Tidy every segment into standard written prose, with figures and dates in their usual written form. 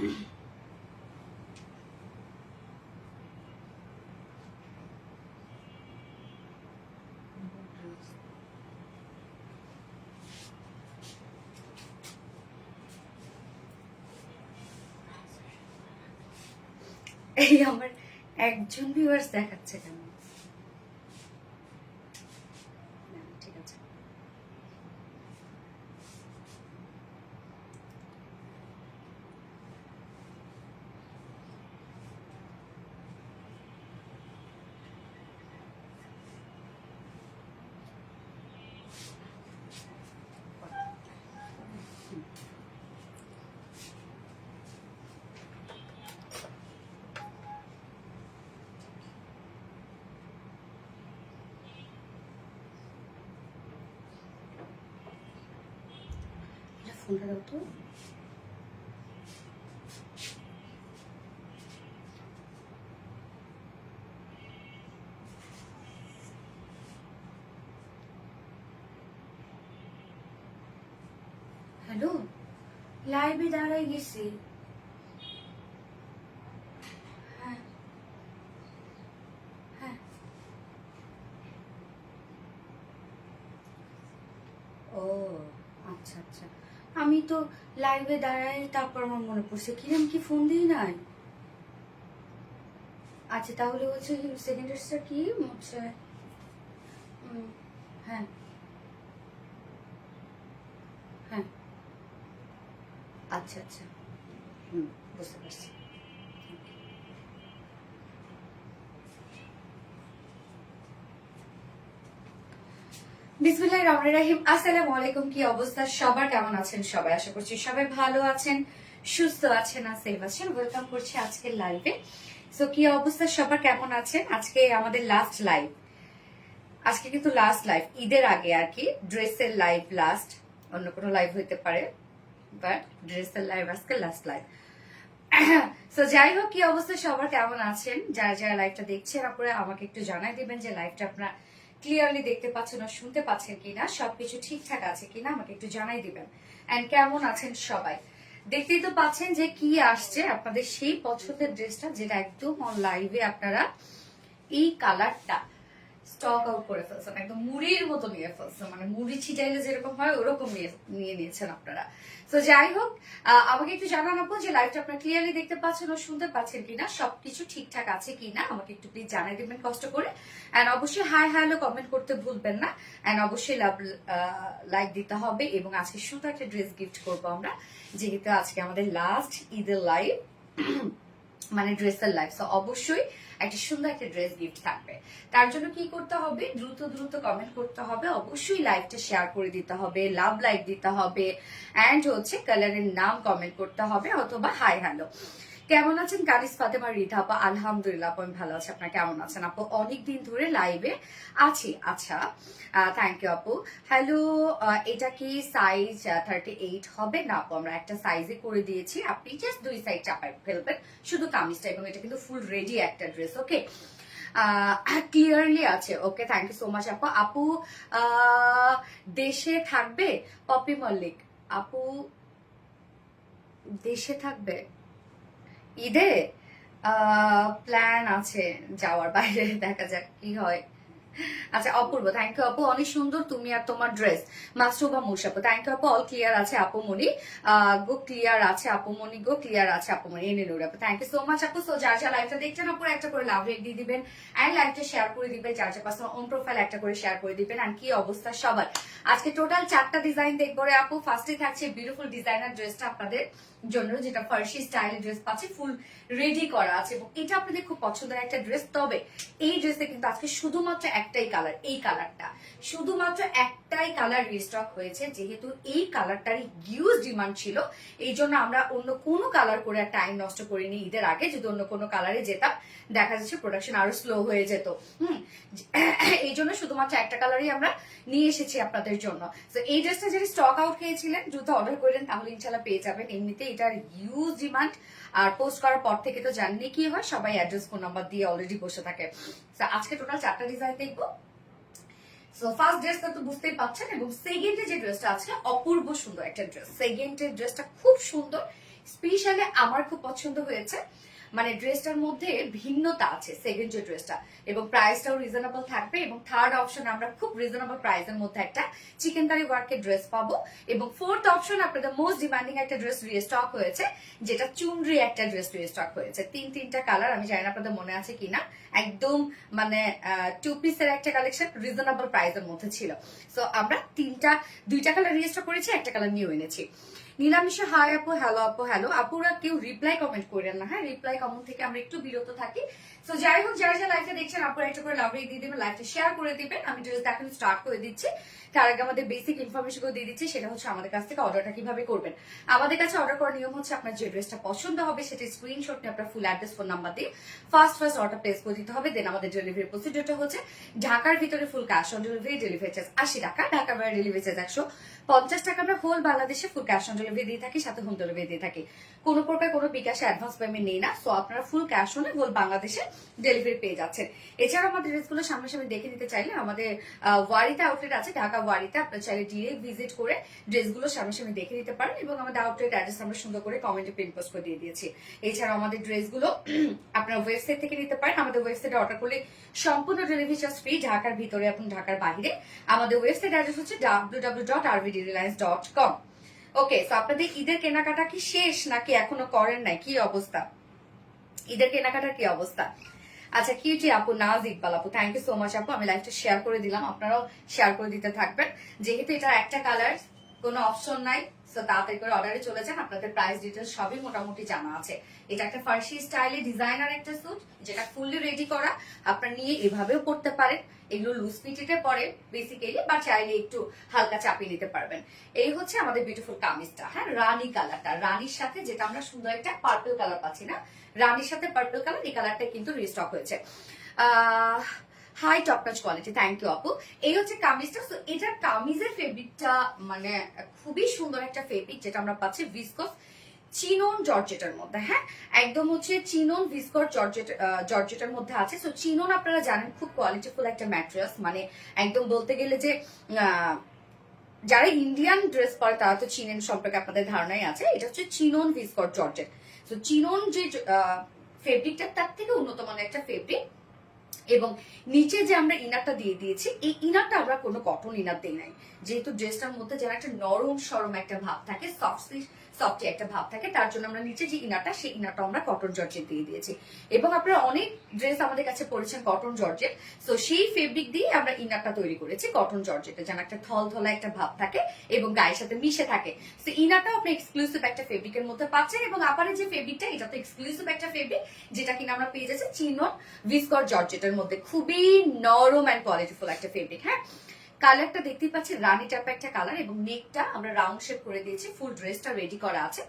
এই আমার একজন ভিউয়ার্স দেখাচ্ছে কেন? ঠিক আছে, ফোনটা দাও তো। হ্যালো, লাইভে দাঁড়াই গেছি। হ্যাঁ হ্যাঁ, ও আচ্ছা আচ্ছা, আমি তো লাইভে দাঁড়াই, তারপর আমার মনে পড়ছে কিরম কি ফোন দিই নাই। আচ্ছা তাহলে হচ্ছে সেকেন্ড ডেটটা কি হচ্ছে? হ্যাঁ হ্যাঁ, আচ্ছা আচ্ছা, বুঝতে পারছি। বিসমিল্লাহির রহমানির রহিম। আসসালামু আলাইকুম। কি অবস্থা সবার, কেমন আছেন সবাই? আশা করছি সবাই ভালো আছেন, সুস্থ আছেন আর সেফ আছেন। ওয়েলকাম করছি আজকের লাইভে। সো কি অবস্থা সবার, কেমন আছেন? আজকে আমাদের লাস্ট লাইভ, আজকে কিন্তু লাস্ট লাইভ ঈদের আগে আর কি, ড্রেসের লাইভ লাস্ট, অন্য কোনো লাইভ হইতে পারে বাট ড্রেসের লাইভ আজকে লাস্ট লাইভ। সো যাই হোক, কি অবস্থা সবার, কেমন আছেন? যারা যারা লাইভটা দেখছেন আপনারা আমাকে একটু জানাই দিবেন যে লাইভটা আপনারা ক্লিয়ারলি দেখতে পাচ্ছেন আর শুনতে পাচ্ছেন কিনা, সবকিছু ঠিকঠাক আছে কিনা আমাকে একটু জানাই দিবেন। এন্ড কেমন আছেন সবাই? দেখতেই তো পাচ্ছেন যে কি আসছে আপনাদের সেই পছন্দের ড্রেসটা, যেটা একদম লাইভে আপনারা এই কালারটা স্টক আউট করে ফেলছেন, একদম মুড়ির মতো নিয়ে ফেলছেন, মানে মুড়ি ছিটাইলে যেরকম হয় ওরকম নিয়ে নিয়েছেন আপনারা। তো যাই হোক, আমাকে একটু জানাবো যে লাইভটা আপনারা ক্লিয়ারলি দেখতে পাচ্ছেন ও শুনতে পাচ্ছেন কিনা, সবকিছু ঠিকঠাক আছে কিনা আমাকে একটু প্লিজ জানাই দিবেন কষ্ট করে। এন্ড অবশ্যই হাই হ্যালো কমেন্ট করতে ভুলবেন না। এন্ড অবশ্যই লাইক দিতে হবে। এবং আজকে সুন্দর একটা ড্রেস গিফট করবো আমরা, যেহেতু আজকে আমাদের লাস্ট ঈদের লাইভ, মানে ড্রেসের লাইভ। সো অবশ্যই একটা সুন্দর একটা ড্রেস গিফট থাকবে। তার জন্য কি করতে হবে, দ্রুত দ্রুত কমেন্ট করতে হবে, অবশ্যই লাইভটা শেয়ার করে দিতে হবে, লাভ লাইক দিতে হবে, এন্ড হচ্ছে কালারের নাম কমেন্ট করতে হবে অথবা হাই হ্যালো। কেমন আছেন কারিস ফাতেমা রিধা আপা? আলহামদুলিল্লাহ আপু আমি ভালো আছি, আপনার কেমন আছেন আপু? অনেকদিন ধরে লাইভে আছি। আচ্ছা, থ্যাংক ইউ আপু। হ্যালো, এটা কি সাইজ 38 হবে? না আপু, আমরা একটা সাইজে করে দিয়েছি, আপনি জাস্ট 2 সাইড চাপাই ফেলবেন, শুধু কামিজটা। এবং এটা কিন্তু ফুল রেডি একটা ড্রেস। ওকে, ক্লিয়ারলি আছে। ওকে, থ্যাংক ইউ সো মাচ আপু। আপু দেশে থাকবে? পপি মল্লিক আপু দেশে থাকবে ঈদে? প্ল্যান আছে যাওয়ার বাইরে, দেখা যাক কি হয়। আচ্ছা অপূর্ব, থ্যাংক ইউ আপু, অনেক সুন্দর তুমি আর তোমার ড্রেস। মাসরুবা মুশাপু, থ্যাংক ইউ আপু। অল ক্লিয়ার আছে আপু মনি, গো ক্লিয়ার আছে আপু মনি, গো ক্লিয়ার আছে আপু মনি। এনে নুর আপু, থ্যাংক ইউ সো মাচ আপু। সো যার যার লাইভটা দেখছেন আপু একটা করে লাভ রেট দিয়ে দিবেন, অ্যান্ড লাইভটা শেয়ার করে দিবেন, যার যার পার্সোনাল অন প্রোফাইল একটা করে শেয়ার করে দিবেন। আর কি অবস্থা সবার, আজকে টোটাল 4টা ডিজাইন দেখবো রে আপু। ফার্স্টে থাকছে বিউটিফুল ডিজাইনার ড্রেসটা আপনাদের জন্য, যেটা ফার্সি স্টাইলের ড্রেস পাচ্ছে, ফুল রেডি করা আছে এবং এটা আপনাদের খুব পছন্দের একটা ড্রেস। তবে এই ড্রেসে কিন্তু আজকে শুধুমাত্র একটাই কালার, এই কালারটা শুধুমাত্র একটাই কালার রিস্টক হয়েছে, যেহেতু এই কালারটারই হিউজ ডিমান্ড ছিল। এই জন্য আমরা অন্য কোনো কালার করে টাইম নষ্ট করিনি ঈদের আগে। যদি অন্য কোনো কালারে যেতাম দেখা যাচ্ছে প্রোডাকশন আরো স্লো হয়ে যেত। এই জন্য শুধুমাত্র একটা কালারই আমরা নিয়ে এসেছি আপনাদের জন্য। তো এই ড্রেসটা যদি স্টক আউট খেয়েছিলেন দ্রুত অর্ডার করলেন, তাহলে ইনশাল্লাহ পেয়ে যাবেন। এমনিতে এটার হিউজ ডিমান্ড, আর পোস্ট করার পর থেকে তো জাননি কি হয়, সবাই অ্যাড্রেস ফোন নাম্বার দিয়ে অলরেডি বসে থাকে। আজকে টোটাল 4টা ডিজাইন দেখবো। সো ফার্স্ট ড্রেসটা তো বুঝতেই পাচ্ছেন, এবং সেকেন্ডে যে ড্রেসটা আছে অপূর্ব সুন্দর একটা ড্রেস। সেকেন্ডের ড্রেসটা খুব সুন্দর, স্পেশালি আমার খুব পছন্দ হয়েছে, মানে ড্রেসটার মধ্যে ভিন্নতা আছে সেকেন্ড যে ড্রেসটা, এবং প্রাইসটাও রিজনেবল থাকবে। এবং থার্ড অপশন আমরা খুব রিজনেবল প্রাইসের মধ্যে একটা চিকেনকারি ওয়ার্কের ড্রেস পাবো। এবং ফোর্থ অপশন আপনাদের মোস্ট ডিমান্ডিং একটা ড্রেস রিস্টক হয়েছে, যেটা চুনরি একটা ড্রেস রিস্টক হয়েছে। তিনটা কালার, আমি জানি না আপনাদের মনে আছে কিনা, একদম মানে 2 পিসের একটা কালেকশন রিজনেবল প্রাইসের মধ্যে ছিল। সো আমরা দুইটা কালার রিস্টক করেছি, একটা কালার নিউ এনেছি। নীলামিশা হাই আপু, হ্যালো আপু, হ্যালো আপুরা, কেউ রিপ্লাই কমেন্ট করেন না, হ্যাঁ রিপ্লাই কমেন্ট থেকে আমরা একটু বিরত থাকি। সো যাই হোক, যারা যারা লাইভটা দেখছেন আপুরা একটা করে লাভ রেট দিয়ে দেবেন, লাইভটা শেয়ার করে দিবেন। আমি ড্রেসটা এখন স্টার্ট করে দিচ্ছি, তার আগে আমাদের বেসিক ইনফরমেশন করে দিয়ে দিচ্ছি, সেটা হচ্ছে আমাদের কাছ থেকে অর্ডারটা কিভাবে করবেন। আমাদের কাছে অর্ডার করার নিয়ম হচ্ছে, আপনার যে ড্রেসটা পছন্দ হবে সেটা স্ক্রিনশট নিয়ে আপনার ফুল অ্যাড্রেস ফোন নাম্বার দিয়ে ফার্স্ট অর্ডার প্লেস করে দিতে হবে। দেন আমাদের ডেলিভারি প্রসিডিউরটা হচ্ছে, ঢাকার ভিতরে full cash on delivery, delivery charge 80 টাকা, ঢাকার বাইরে ডেলিভারি চার্জ 150 টাকা। আমরা হোল বাংলাদেশে ফুল ক্যাশ অন ডেলিভারি দিয়ে থাকি, সাথে হোম ডেলিভারি দিয়ে থাকি। কোনো প্রকার কোনো বিকাশে অ্যাডভান্স পেমেন্ট নেই না। সো আপনারা ফুল ক্যাশ অনে হোল বাংলাদেশে ডেলিভারি পেয়ে যাচ্ছেন। এছাড়াও আমাদের ড্রেসগুলো সামনাসামনি দেখে নিতে চাইলে আমাদের ওয়ারিতে আউটলেট আছে, ঢাকা ওয়ারিতে, আপনার চাইলে ডিরেক্ট ভিজিট করে ড্রেসগুলো সামনাসামনি দেখে নিতে পারেন। এবং আমাদের আউটলেট অ্যাড্রেস আমরা সুন্দর করে কমেন্টে পিন পোস্ট করে দিয়ে দিয়েছি। এছাড়াও আমাদের ড্রেসগুলো আপনার ওয়েবসাইট থেকে নিতে পারেন। আমাদের ওয়েবসাইটে অর্ডার করলে সম্পূর্ণ ডেলিভারি চার্জ ফ্রি, ঢাকার ভিতরে এবং ঢাকার বাইরে। আমাদের ওয়েবসাইট অ্যাড্রেস হচ্ছে www.rvdreliance.com। ওকে, সো আপনাদের ঈদের কেনাকাটা কি শেষ নাকি এখনো করেন নাই? কি অবস্থা ঈদের কেনাকাটার, কি অবস্থা? আচ্ছা, কিউটি আপু, নাজ ইকবাল আপু, থ্যাংক ইউ সো মাচ আপু। আমি লাইভটা শেয়ার করে দিলাম, আপনারাও শেয়ার করে দিতে থাকবেন। যেহেতু এটা একটা কালার, কোনো অপশন নাই, সো তাড়াতাড়ি করে অর্ডারে চলে যান। আপনাদের প্রাইস ডিটেলস সবই মোটামুটি জানা আছে। এটা একটা ফার্সি স্টাইলে ডিজাইনার একটা স্যুট, যেটা ফুললি রেডি করা। আপনারা নিয়ে এভাবেও পড়তে পারেন, এগুলো লুজ ফিটেতে পরে বেসিক্যালি, বা চাইলে একটু হালকা চাপিয়ে নিতে পারবেন। এই হচ্ছে আমাদের বিউটিফুল কামিজটা, হ্যাঁ রানী কালারটা, রানীর সাথে যেটা আমরা সুন্দর একটা পার্পল কালার পাচ্ছি না, রানীর সাথে পার্পল কালার, এই কালারটা কিন্তু রিস্টক হয়েছে। হাই টপ নাচ কোয়ালিটি, থ্যাংক ইউ আপু। এই হচ্ছে কামিজটা। সো এটা কামিজের ফেব্রিকটা মানে খুবই সুন্দর একটা ফেব্রিক, যেটা আমরা পাচ্ছি ভিসকস চিনন জর্জেটের মধ্যে, হ্যাঁ একদম হচ্ছে চিনন ভিসকস জর্জেটের মধ্যে আছে। সো চিনন আপনারা জানেন খুব কোয়ালিটিফুল একটা ম্যাটেরিয়ালস, মানে একদম বলতে গেলে যে যারা ইন্ডিয়ান ড্রেস পরে তারা তো চিনেন সম্পর্কে আপনাদের ধারণাই আছে। এটা হচ্ছে চিনন ভিসকস জর্জেট। তো চিনন যে ফেব্রিকটা, তার থেকে উন্নত মানের একটা ফেব্রিক। এবং নিচে যে আমরা ইনারটা দিয়ে দিয়েছি, এই ইনারটা আমরা কোনো কটন ইনার দিই নাই, যেহেতু ড্রেসটার মধ্যে যেন একটা নরম সরম একটা ভাব থাকে, সফটি একটা ভাব থাকে, তার জন্য আমরা নিচে যে ইনারটা, সেই ইনারটা আমরা কটন জর্জেট দিয়ে দিয়েছি। এবং আপনারা অনেক ড্রেস আমাদের কাছে পড়েছেন কটন জর্জেট, তো সেই ফেব্রিক দিয়ে আমরা ইনারটা তৈরি করেছি কটন জর্জেটে, যেন একটা থলথলা একটা ভাব থাকে এবং গায়ের সাথে মিশে থাকে। তো ইনারটাও আপনি এক্সক্লুসিভ একটা ফেব্রিকের মধ্যে পাচ্ছেন। এবং আপারের যে ফেব্রিকটা, এটা তো এক্সক্লুসিভ একটা ফেব্রিক, যেটা কিনা আমরা পেয়ে যাচ্ছি চিনন ভিসকস জর্জেটের মধ্যে। খুবই নরম অ্যান্ড কোয়ালিটিফুল একটা ফেব্রিক, হ্যাঁ কালারটা দেখতেই পাচ্ছি রানী টাইপ একটা কালার। এবং নেকটা আমরা রাউন্ড শেপ করে দিয়েছি, ফুল ড্রেসটা রেডি করা আছে,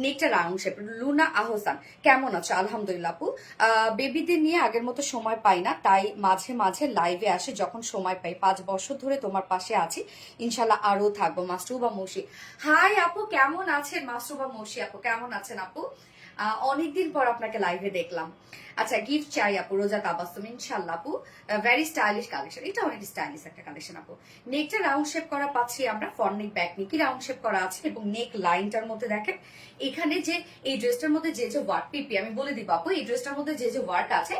নেকটা রাউন্ড শেপ। লুনা আহসান, কেমন আছো? আলহামদুলিল্লাহ আপু। বেবিদের নিয়ে আগের মতো সময় পাই না, তাই মাঝে মাঝে লাইভে আসে যখন সময় পাই। 5 বছর ধরে তোমার পাশে আছি, ইনশাল্লাহ আরো থাকবো। মাসরুবা মৌসি, হাই আপু, কেমন আছেন? মাসরুবা মৌসি আপু, কেমন আছেন আপু? অনেকদিন পর আপনাকে লাইভে দেখলাম। আচ্ছা, গিফট চাই আপু, রোজা তাবাসসুম, ইনশাআল্লাহ আপু। ভেরি স্টাইলিশ কালেকশন, এটা অনেক স্টাইলিশ একটা কালেকশন আপু। নেকটা রাউন্ড শেপ করা পাচ্ছি আমরা, ফরনেক ব্যাক নেকই রাউন্ড শেপ করা আছে। এবং নেক লাইনটার মধ্যে দেখেন এখানে যে এই ড্রেসটার মধ্যে যে যে ওয়ার্ক, পিপি আমি বলে দিব আপু, এই ড্রেসটার মধ্যে যে যে ওয়ার্ক আছে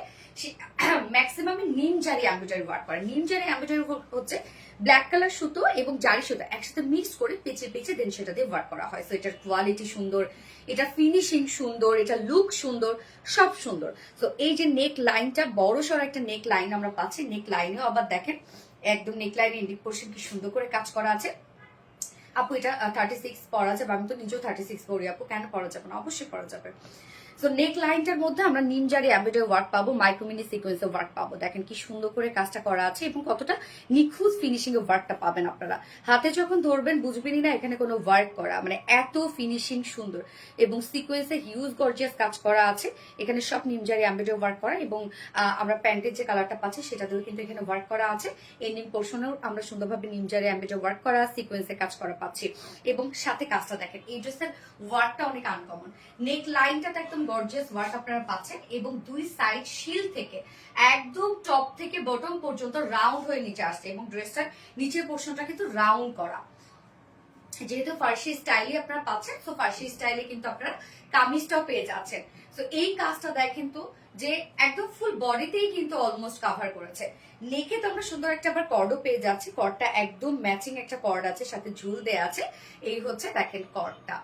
ম্যাক্সিমাম নিম জারি এমব্রয়ডারি ওয়ার্ক করে। নিম জারি এমব্রয়ডারি হচ্ছে ব্ল্যাক কালার সুতো এবং জারি সুতো একসাথে মিক্স করে পেঁচে পেঁচে দেন সেটা দিয়ে ওয়ার্ক করা হয়। সো এটার কোয়ালিটি সুন্দর, এটা ফিনিশিং সুন্দর, এটা লুক সুন্দর, সব সুন্দর। তো এই যে নেক লাইনটা, বড় সড় একটা নেক লাইন আমরা পাচ্ছি। নেক লাইনেও আবার দেখেন একদম নেক লাইনে এন্ডিং পোর্শন কি সুন্দর করে কাজ করা আছে। আপু এটা 36 পরা যাবে? আমি তো নিজেও 36 পরি আপু, কেন পরা যাবে না? অবশ্যই পরা যাবে। সো নেক লাইনটার মধ্যে আমরা নিমজারি এমব্রয়ডারি ওয়ার্ক পাবো, মাইক্রোমিনি সিকোয়েন্সের ওয়ার্ক পাবো। দেখেন কি সুন্দর করে কাজটা করা আছে এবং কতটা নিখুঁত ফিনিশিং এর ওয়ার্কটা পাবেন আপনারা। হাতে যখন ধরবেন বুঝবেনই না এখানে কোনো ওয়ার্ক করা, মানে এত ফিনিশিং সুন্দর। এবং সিকোয়েন্সে হিউজ গর্জিয়াস কাজ করা আছে, এখানে সব নিমজারি এমব্রয়ডারি ওয়ার্ক করা। এবং আমরা প্যান্টের যে কালারটা পাচ্ছি সেটাতেও কিন্তু এখানে ওয়ার্ক করা আছে। এন্ডিং পোর্শনেও আমরা সুন্দরভাবে নিমজারি এমব্রয়ডারি ওয়ার্ক করা, সিকোয়েন্সে কাজ করা পাচ্ছি। এবং সাথে কাজটা দেখেন, এই ড্রেসের ওয়ার্কটা অনেক আনকমন। নেক লাইনটা তো একদম গর্জিয়াস ওয়ার্ক আপনারা পাচ্ছেন। এবং দুই সাইড শিল থেকে একদম টপ থেকে বটম পর্যন্ত রাউন্ড হয়ে নিচে আসছে। এবং ড্রেসটার নিচের পোর্শনটা কিন্তু রাউন্ড করা। যেহেতু ফার্সি স্টাইলে আপনারা পাচ্ছেন, তো ফার্সি স্টাইলে কিন্তু আপনারা কামিজটাও পেয়ে যাচ্ছেন। তো এই কাজটা দেখেন তো যে একদম ফুল বডিতেই কিন্তু অলমোস্ট কভার করেছে। নেকে তো আমরা সুন্দর একটা আবার কর্ডও পেয়ে যাচ্ছি, কর্ডটা একদম ম্যাচিং একটা কর্ড আছে, সাথে ঝুল দেয়া আছে। এই হচ্ছে দেখেন কর্ডটা।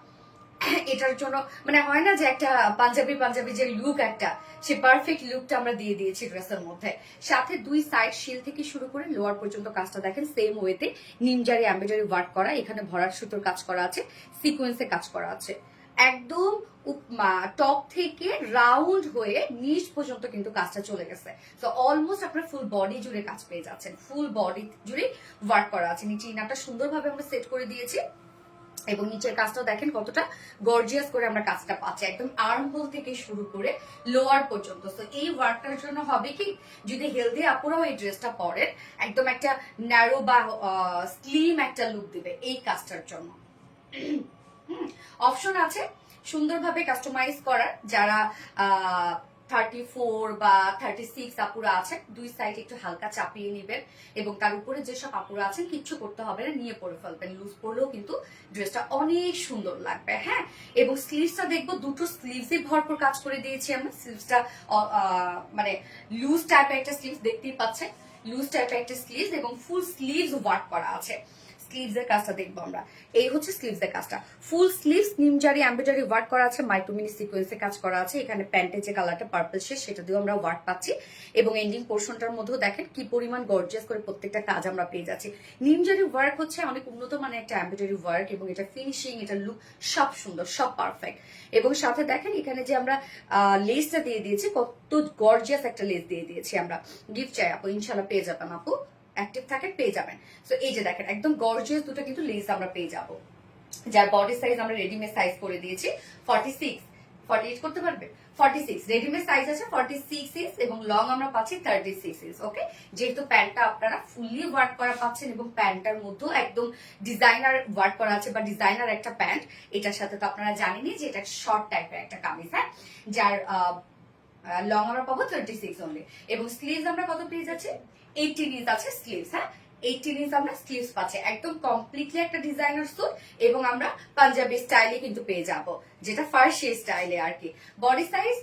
এটার জন্য মানে হয় না যে একটা পাঞ্জাবি পাঞ্জাবি যে লুক, একটা সে পারফেক্ট লুকটা আমরা দিয়ে দিয়েছি ড্রেসের মধ্যে। সাথে দুই সাইড শিল থেকে শুরু করে লোয়ার পর্যন্ত কাজটা দেখেন সেম ওয়েতে নিমজারি এমব্রয়ডারি ওয়ার্ক করা, এখানে ভরাট সুতোর কাজ করা আছে, সিকোয়েন্সে কাজ করা আছে। একদম টপ থেকে রাউন্ড হয়ে নিচ পর্যন্ত কিন্তু কাজটা চলে গেছে। তো অলমোস্ট আপনার ফুল বডি জুড়ে কাজ পেয়ে যাচ্ছেন, ফুল বডি জুড়ে ওয়ার্ক করা আছে। নিচে ইনারটা সুন্দরভাবে আমরা সেট করে দিয়েছি এবং নিচের কাজটাও দেখেন কতটা গর্জিয়াস করে আমরা কাজটা পাচ্ছি, একদম আর্ম হোল থেকে শুরু করে লোয়ার পর্যন্ত। তো এই ওয়ার্কটার জন্য হবে কি, যদি হেলদি আপুরাও এই ড্রেসটা পরেন, একদম একটা ন্যারো বা স্লিম একটা লুক দিবে এই কাজটার জন্য। অপশন আছে সুন্দরভাবে কাস্টমাইজ করার, যারা 34 বা 36 আপুরা আছেন, দুই সাইড একটু হালকা চাপিয়ে নেবেন এবং তার উপরে যেসব আপুরা আছেন কিচ্ছু করতে হবে না, নিয়ে পরে ফেলবেন। লুজ পরলেও কিন্তু ড্রেসটা অনেক সুন্দর লাগবে। হ্যাঁ, এবং স্লিভসটা দেখবো দুটো স্লিভসে ভরপুর কাজ করে দিয়েছি আমরা। স্লিভসটা মানে লুজ টাইপের একটা স্লিভস দেখতেই পাচ্ছেন, লুজ টাইপের একটা স্লিভস এবং ফুল স্লিভস ওয়ার্ক করা আছে। স্লিভস এর কাজটা দেখবো আমরা, এই হচ্ছে স্লিভস এর কাজটা। ফুল স্লিভস নিমজারি এমব্রয়ডারি ওয়ার্ক করা আছে, মাইক্রোমিনি সিকোয়েন্সে কাজ করা আছে। এখানে প্যান্টের যে কালারটা পার্পল শেড সেটা দিয়েও আমরা ওয়ার্ক পাচ্ছি এবং এন্ডিং পোর্শনটার মধ্যেও দেখেন কি পরিমাণ গর্জিয়াস করে প্রত্যেকটা কাজ আমরা পেয়ে যাচ্ছি। নিমজারি ওয়ার্ক হচ্ছে অনেক উন্নত মানের একটা এমব্রয়ডারি ওয়ার্ক এবং এটা ফিনিশিং, এটা লুক সব সুন্দর, সব পারফেক্ট। এবং সাথে দেখেন এখানে যে আমরা লেসটা দিয়ে দিয়েছি, কত গর্জিয়াস একটা লেস দিয়ে দিয়েছি আমরা। গিফট চাই আপু, ইনশাল্লাহ পেয়ে যাবেন আপু, অ্যাক্টিভ থাকে পেয়ে যাবেন। তো এই যে দেখেন একদম গর্জিয়াস দুটো কিন্তু লেস আমরা পেয়ে যাবো, যার বডি সাইজ আমরা রেডিমেড সাইজ করে দিয়েছি 46, 48 করতে পারবে 46, রেডিমেড সাইজ আছে 46 ইঞ্চ এবং লং আমরা পাচ্ছি 36 ইঞ্চ। ওকে, যেহেতু প্যান্টটা আপনারা ফুললি ওয়ার্ক করা পাচ্ছেন এবং প্যান্টটার মধ্যেও একদম ডিজাইনার ওয়ার্ক করা আছে বা ডিজাইনার একটা প্যান্ট, এটার সাথে তো আপনারা জানেনই যে এটা শর্ট টাইপের একটা কামিজ। হ্যাঁ, যার লং আমরা পাবো 36 অনলি এবং স্লিভস আমরা কত পেয়ে যাচ্ছি 18 ইঞ্চ আছে স্লিভস। হ্যাঁ, 18 ইঞ্চ আমরা স্লিভস পাচ্ছি, একদম কমপ্লিটলি একটা ডিজাইনার স্যুট এবং আমরা পাঞ্জাবি স্টাইলে কিন্তু পেয়ে যাব, যেটা ফার্সি স্টাইলে আর কি। বডি সাইজ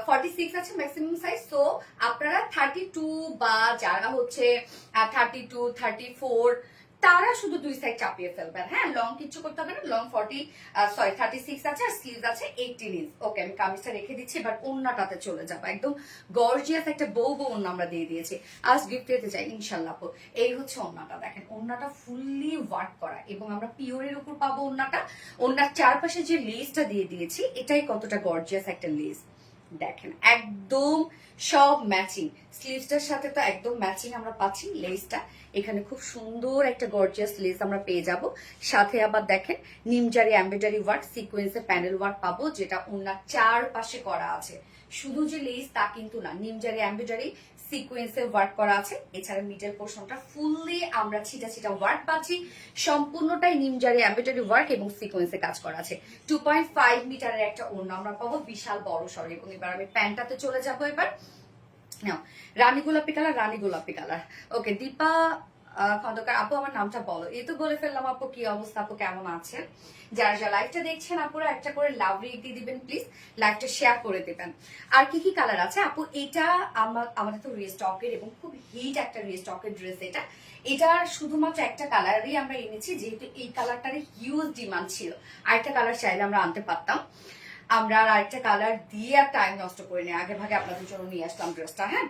46 আছে ম্যাক্সিমাম সাইজ। তো আপনারা 32 বা যারা হচ্ছে 32, 34 তারা শুধু দুই সাইড চাপিয়ে ফেলবেন। হ্যাঁ, লং কিছু করতে হবে না। লং 36 আছে আর স্লিভস আছে 18 ইঞ্চ। ওকে, আমি কামিজটা রেখে দিচ্ছি, এবার ওন্নাটাতে চলে যাবো। একদম গর্জিয়াস একটা বউ ওন্না আমরা দিয়ে দিয়েছি, আজ গিফট পেতে চাই ইনশাল্লাহ। এই হচ্ছে ওন্নাটা, দেখেন ওন্নাটা ফুললি ওয়ার্ক করা এবং আমরা পিওরের উপর পাবো ওন্নাটা। ওন্নার চারপাশে যে লেসটা দিয়ে দিয়েছি এটাই কতটা গর্জিয়াস একটা লেস দেখেন, একদম সব ম্যাচিং। স্লিভসটার সাথে তো একদম ম্যাচিং আমরা পাচ্ছি লেসটা। এখানে খুব সুন্দর একটা গর্জিয়াস লেস আমরা পেয়ে যাব। সাথে আবার দেখেন নিমজারি এমব্রয়ডারি ওয়ার্ক সিকোয়েন্সে প্যানেল ওয়ার্ক পাবো, যেটা ওনার চারপাশে করা আছে। শুধু যে লেস তা কিন্তু না, নিমজারি এমব্রয়ডারি সিকোয়েন্সে ওয়ার্ক করা আছে। এছাড়া মিডল পোর্শনটা ফুললি আমরা ছিটা ছিটা ওয়ার্ক পাচ্ছি, সম্পূর্ণটাই নিমজারি এমব্রয়ডারি ওয়ার্ক এবং সিকোয়েন্সে কাজ করা আছে। 2.5 মিটারের একটা ওড়না আমরা পাবো, বিশাল বড় সড়। এবং এবার আমি প্যান্টটাতে চলে যাবো। এবার নাও, রানী গোলাপি কালার, রানী গোলাপি কালার। ওকে, দীপা খন্দকার আপু আমার নামটা বলো। এই তো বলে ফেললাম আপু, কি অবস্থা আপু, কেমন আছেন? যারা যারা লাইভটা দেখছেন আপুরা একটা করে লাভ রেট দিয়ে দিবেন প্লিজ, লাইভটা শেয়ার করে দিবেন। আর কি কি কালার আছে আপু? এটা আমাদের তো রিস্টকের এবং খুব হিট একটা রিস্টকের ড্রেস। এটার শুধুমাত্র একটা কালারই আমরা এনেছি, যেহেতু এই কালারটার হিউজ ডিমান্ড ছিল। আরেকটা কালার চাইলে আমরা আনতে পারতাম, আমরা আর আরেকটা কালার দিয়ে আর টাইম নষ্ট করে নিই, আগে ভাগে আপনাদের জন্য নিয়ে আসলাম ড্রেসটা। হ্যাঁ,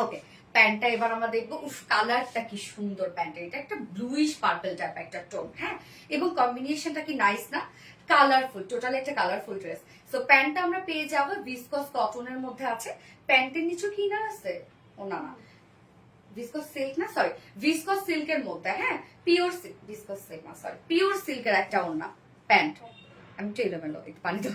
ওকে, প্যান্টটা এবার আমরা দেখবো। উফ, কালারটা কি সুন্দর প্যান্টের, এটা একটা ব্লুইশ পার্পল টাইপ একটা টোন। হ্যাঁ, এবং কম্বিনেশনটা কি নাইস না, কালারফুল, টোটালি একটা কালারফুল ড্রেস। সো প্যান্টটা আমরা পেয়ে যাবো ভিসকস কটনের মধ্যে আছে। প্যান্টের নিচে কি না আছে, ও না না ভিসকস সিল্ক না, সরি ভিসকস সিল্কের মধ্যে। হ্যাঁ, পিওর সিল্ক, ভিসকস সিল্ক না, সরি পিওর সিল্কের একটা ওড়না প্যান্ট। আমি তো এলোমেলো, একটু পানি তো।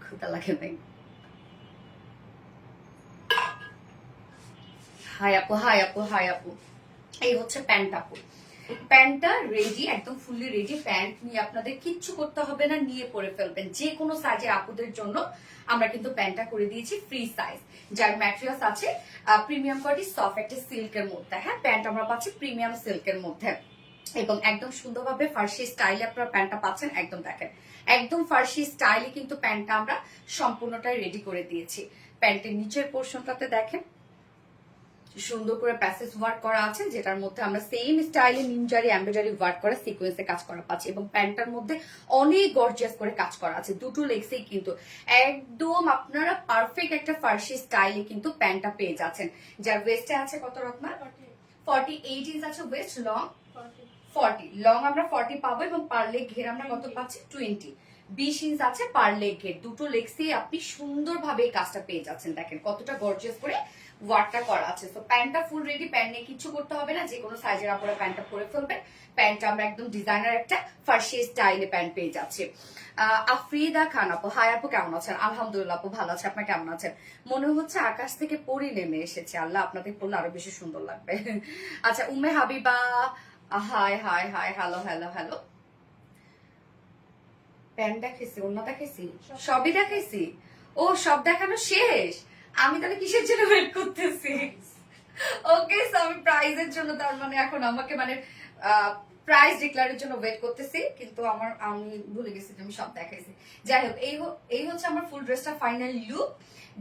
ক্ষুধা লাগে ভাই। হাই আপু, হাই আপু, হাই আপু। এই হচ্ছে প্যান্ট আপু। প্যান্টটা রেডি, একদম ফুললি রেডি। প্যান্ট নিয়ে আপনাদের কিচ্ছু করতে হবে না, নিয়ে পরে ফেলবেন। যে কোনো সাইজের আপুদের জন্য আমরা কিন্তু প্যান্টটা করে দিয়েছি ফ্রি সাইজ, যার ম্যাটেরিয়ালস আছে প্রিমিয়াম কোয়ালিটি সফট একটা সিল্কের মধ্যে। হ্যাঁ, প্যান্ট আমরা পাচ্ছি প্রিমিয়াম সিল্কের মধ্যে এবং একদম সুন্দরভাবে ফার্সি স্টাইলে আপনারা প্যান্টটা পাচ্ছেন। একদম দেখেন, একদম ফার্সি স্টাইলে কিন্তু প্যান্টটা আমরা সম্পূর্ণটাই রেডি করে দিয়েছি। প্যান্টের নিচের পোর্শনটাতে দেখেন সুন্দর করে প্যাসেজ ওয়ার্ক করা আছে, যেটার মধ্যে আমরা সেম স্টাইলে নিমজারি এমব্রয়ডারি ওয়ার্ক করা সিকোয়েন্সে কাজ করা পাচ্ছি এবং প্যান্টটার মধ্যে অনেক গর্জিয়াস করে কাজ করা আছে। দুটো লেগসেই কিন্তু একদম আপনারা পারফেক্ট একটা ফার্সি স্টাইলে কিন্তু প্যান্টটা পেয়ে যাচ্ছেন, যার ওয়েস্টে আছে কত রকম 48 ইঞ্চ আছে ওয়েস্ট, লং 40, লং আমরা 40 পাবো এবং পার লেগ ঘের আমরা কত পাচ্ছি 20 ইঞ্চ আছে পার লেগ ঘের। দুটো লেগসেই আপনি সুন্দরভাবে এই কাজটা পেয়ে যাচ্ছেন। দেখেন কতটা গর্জিয়াস করে ওয়ার্কটা করা আছে। তো প্যান্টটা ফুল রেডি, প্যান্ট নিয়ে কিছু করতে হবে না, যে কোনো সাইজের আপনারা প্যান্টটা পরে ফেলবেন। প্যান্টটা আমরা একদম ডিজাইনার একটা ফার্সি স্টাইলে প্যান্ট পেয়ে যাচ্ছি। আফ্রিদা খান আপু, হাই আপু কেমন আছেন? আলহামদুলিল্লাহ আপু ভালো আছে, আপনার কেমন আছেন? মনে হচ্ছে আকাশ থেকে পরি নেমে এসেছে। আল্লাহ, আপনাদের পড়লে আরো বেশি সুন্দর লাগবে। আচ্ছা, Umme Habiba high high high, hello hello hello. Pant দেখাইছি, অন্য দেখাইছি, সবই দেখাইছি। ও, সব দেখানো শেষ? আমি তাহলে কিসের জন্য ওয়েট করতেছি? ওকে, সো আমি প্রাইজের জন্য, তার মানে এখন আমাকে মানে প্রাইজ ডিক্লারের জন্য ওয়েট করতেছি, কিন্তু আমি ভুলে গেছি যে আমি সব দেখাইছি। যাই হোক, এই হচ্ছে আমার ফুল ড্রেসটা ফাইনাল লুক,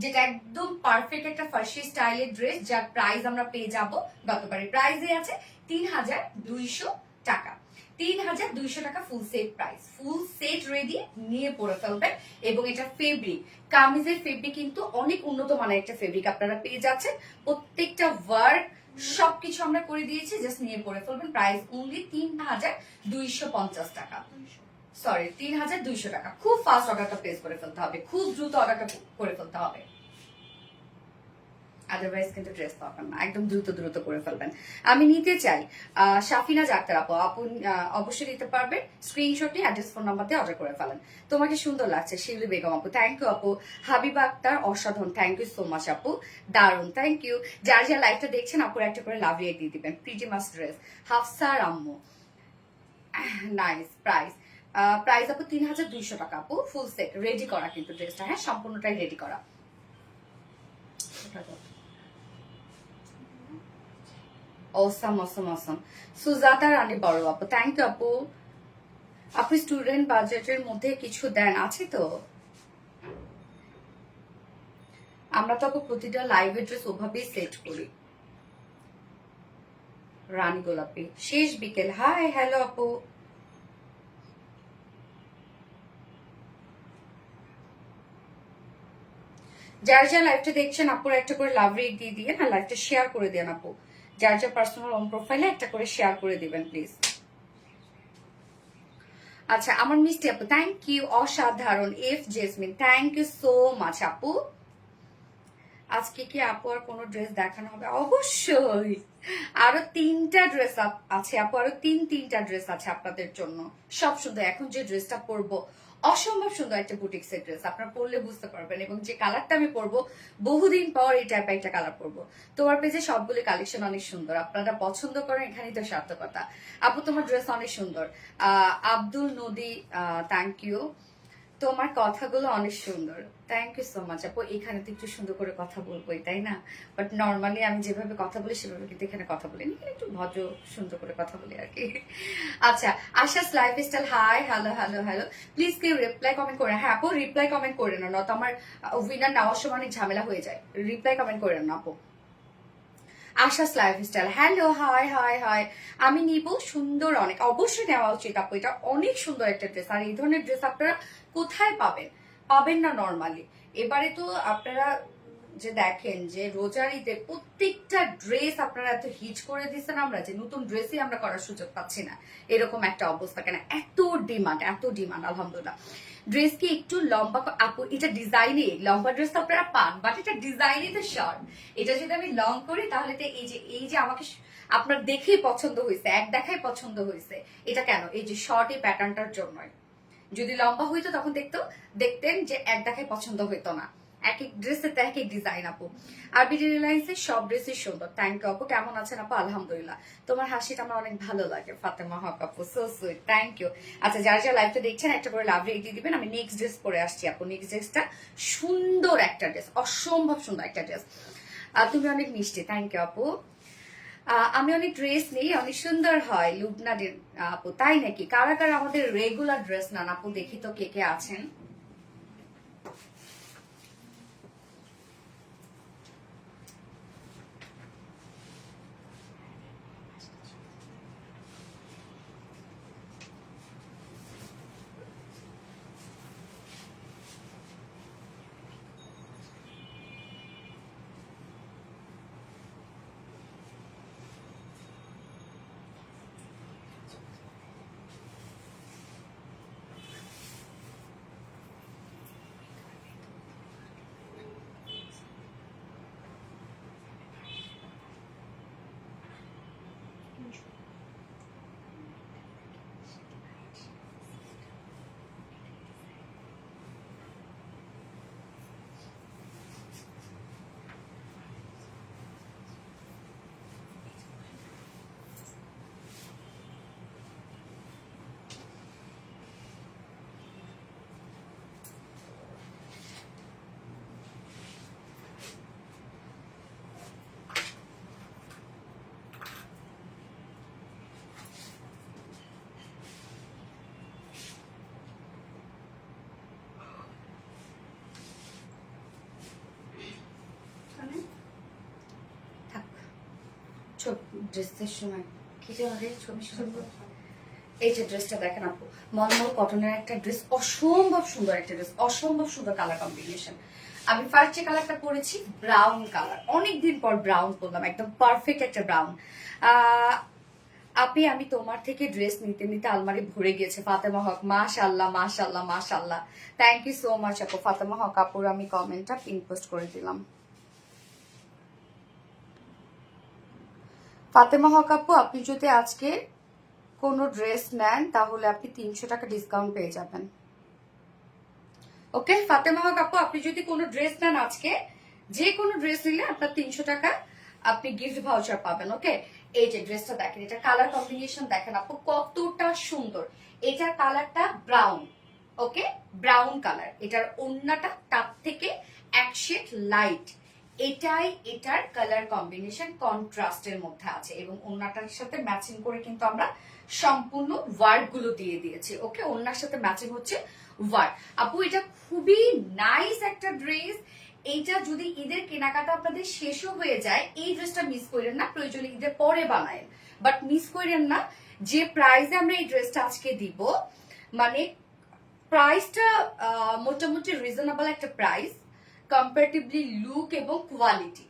যেটা একদম পারফেক্ট একটা ফার্সি স্টাইলের ড্রেস, যার প্রাইস আমরা পেয়ে যাব গতবারের প্রাইসে আছে 3200 টাকা। 3200 টাকা full set price. Full set ready, নিয়ে পরে ফেলবেন। এবং এটা ফেব্রিক, কামিজের ফেব্রিক কিন্তু অনেক উন্নত মানের একটা ফেব্রিক আপনারা পেয়ে যাচ্ছেন। প্রত্যেকটা ওয়ার্ক সবকিছু আমরা করে দিয়েছি, জাস্ট নিয়ে পরে ফেলবেন। প্রাইস অনলি 3250 টাকা, সরি 3200 টাকা। খুব ফাস্ট অর্ডারটা প্লেস করে ফেলতে হবে, খুব দ্রুত অর্ডারটা করে ফেলতে হবে, আদারওয়াইজ কিন্তু ড্রেস পাবেন না। একদম দ্রুত দ্রুত করে ফেলবেন। আমি নিতে চাই সাফিনা জাক্তার আপু, আপু অবশ্যই নিতে পারবেন। স্ক্রিনশট নিয়ে অ্যাড্রেস ফোন নাম্বার দিয়ে অর্ডার করে ফেলেন। তোমাকে সুন্দর লাগছে শিউলি বেগম আপু, থ্যাংক ইউ আপু। হাবিবা আক্তার অসাধারণ, থ্যাংক ইউ সো মাচ আপু, দারুন, থ্যাংক ইউ। যার যার লাইভটা দেখছেন আপুর একটা করে লাভ রিয়েক্ট দিয়ে দিবেন। প্রিটি মাস ড্রেস, হাফসার আম্মু, নাইস প্রাইস। প্রাইস আপু 3200 টাকা আপু, ফুল সেট রেডি করা কিন্তু ড্রেসটা, হ্যাঁ সম্পূর্ণটাই রেডি করা। Awesome, awesome, awesome. সুজাতা রানী বড় আপু, থ্যাংক ইউ আপু। আপনি স্টুডেন্ট বাজেটের মধ্যে কিছু দেন আছে তো? আমরা তো আপু প্রতিটা লাইভ ড্রেস ওভাবেই সেট করি। রানী গোলাপি, শেষ বিকেল, হাই হ্যালো আপু। যার যার লাইভটা দেখছেন আপুর একটা করে লাভ রেট দিয়ে দিয়ে না, লাইভটা শেয়ার করে দেন আপু। যার যার পার্সোনাল অন প্রোফাইলে একটা করে শেয়ার করে দিবেন প্লিজ। আচ্ছা, আমার মিষ্টি আপু, থ্যাংক ইউ, অসাধারণ। F Jasmine, thank you so much আপু। আজকে কি আপু আর কোনো ড্রেস দেখানো হবে? অবশ্যই, আরো 3টা ড্রেস আছে আপু, আরো তিনটা ড্রেস আছে আপনাদের জন্য। সব সুন্দর। এখন যে ড্রেসটা পরবো অসম্ভব সুন্দর একটা বুটিক্সের ড্রেস, আপনারা পরলে বুঝতে পারবেন। এবং যে কালারটা আমি পরবো বহুদিন পর এই টাইপের একটা কালার পরবো। তোমার পেজে সবগুলো কালেকশন অনেক সুন্দর, আপনারা পছন্দ করেন, এখানেই তো সার্থকতা। আপু তোমার ড্রেস অনেক সুন্দর। আব্দুল নদী, থ্যাংক ইউ। তোমার কথাগুলো অনেক সুন্দর, থ্যাংক ইউ সো মাচ আপু। এখানে তো একটু সুন্দর করে কথা বলবোই, তাই না? বাট নর্মালি আমি যেভাবে কথা বলি সেভাবে কিন্তু এখানে কথা বলি, এখানে একটু ভদ্র সুন্দর করে কথা বলি আর কি। আচ্ছা, Asha's lifestyle, hi hello hello hello. Please কেউ রিপ্লাই কমেন্ট করে, হ্যাঁ আপু রিপ্লাই কমেন্ট করে না, নয়তো আমার উইনার নেওয়ার সময় অনেক ঝামেলা হয়ে যায়। রিপ্লাই কমেন্ট করে না আপু। Asha's lifestyle, hello hi high high. আমি নিব, সুন্দর অনেক, অবশ্যই নেওয়া উচিত আপু, এটা অনেক সুন্দর একটা ড্রেস। আর এই ধরনের ড্রেস আপনারা কোথায় পাবেন? পাবেন না নর্মালি। এবারে তো আপনারা যে দেখেন যে রোজার ঈদে প্রত্যেকটা ড্রেস আপনারা এত হিট করে দিচ্ছেন, আমরা যে নতুন ড্রেসই আমরা করার সুযোগ পাচ্ছি না, এরকম একটা অবস্থা। কেন এত ডিমান্ড, এত ডিমান্ড, আলহামদুলিল্লাহ। ড্রেস কি একটু লম্বা আপু? এটা ডিজাইনে লম্বা ড্রেস তো আপনারা পান, বাট এটা ডিজাইনে তো শর্ট। এটা যদি আমি লং করি তাহলে তো এই যে আমাকে আপনার দেখেই পছন্দ হয়েছে, এক দেখাই পছন্দ হয়েছে। এটা কেন? এই যে শর্ট এই প্যাটার্নটার জন্যই। যদি লম্বা হইতো তখন দেখতেন যে এক দেখায় পছন্দ হইতো না। এক এক ড্রেসে তো এক এক ডিজাইন আপু। আরবিডি রিলায়েন্সের সব ড্রেসই সুন্দর। থ্যাংক ইউ আপু। কেমন আছেন আপু? আলহামদুলিল্লাহ। তোমার হাসিটা আমার অনেক ভালো লাগে ফাতেমা হক আপু, সো সুইট, থ্যাংক ইউ। আচ্ছা, যারা যারা লাইভটা দেখছেন একটা করে লাভ রেট দিয়ে দিবেন। আমি নেক্সট ড্রেস পরে আসছি আপু। নেক্সট ড্রেসটা সুন্দর একটা ড্রেস, অসম্ভব সুন্দর একটা ড্রেস। তুমি অনেক মিষ্টি, থ্যাংক ইউ আপু। আমি অনেক ড্রেস নেই, অনেক সুন্দর হয় লুবনা আপু, তাই নাকি? কারা কারা আমাদের রেগুলার ড্রেস না আপু, দেখি তো কে কে আছেন। ড্রেসের সময় কি যে ছবি সুন্দর। এই যে ড্রেসটা দেখেন আপু, মলমল কটনের একটা ড্রেস, অসম্ভব সুন্দর একটা ড্রেস, অসম্ভব সুন্দর কালার কম্বিনেশন। আমি ফার্স্ট যে কালারটা পরেছি ব্রাউন কালার, অনেকদিন পর ব্রাউন পরলাম, একদম পারফেক্ট একটা ব্রাউন। আপি আমি তোমার থেকে ড্রেস নিতে নিতে আলমারি ভরে গিয়েছে। ফাতেমা হক, মাশাআল্লাহ মাশাআল্লাহ মাশাআল্লাহ, থ্যাংক ইউ সো মাচ আপু। ফাতেমা হক আপুর আমি কমেন্টটা পিন পোস্ট করে দিলাম। ফাতেমা হক আপু, আপনি যদি আজকে কোনো ড্রেস নেন তাহলে আপনি 300 টাকা ডিসকাউন্ট পেয়ে যাবেন। ওকে ফাতেমা হক আপু, আপনি যদি কোনো ড্রেস নেন আজকে, যে কোনো ড্রেস নিলে আপনার 300 টাকা আপনি গিফট ভাউচার পাবেন। ওকে, এই যে ড্রেসটা দেখেন, এটা কালার কম্বিনেশন দেখেন আপু কতটা সুন্দর। এটার কালারটা ব্রাউন, ওকে ব্রাউন কালার। এটার ওড়নাটা তার থেকে এক শেড লাইট, এটাই এটার কালার কম্বিনেশন কন্ট্রাস্টের মধ্যে আছে এবং ওড়নাটার সাথে ম্যাচিং করে কিন্তু আমরা সম্পূর্ণ ওয়ার্ক গুলো দিয়ে দিয়েছি। ওকে, ওড়নার সাথে ম্যাচিং হচ্ছে ওয়ার্ক। আপু এটা খুবই নাইস একটা ড্রেস। এইটা যদি ঈদের কেনাকাটা আপনাদের শেষও হয়ে যায়, এই ড্রেসটা মিস করেন না, প্রয়োজনে ঈদের পরে বানায়েন, বাট মিস করেন না। যে প্রাইসে আমরা এই ড্রেসটা আজকে দিব, মানে প্রাইসটা মোটামুটি রিজনেবল একটা প্রাইস, কম্পারেটিভলি লুক এবং কোয়ালিটি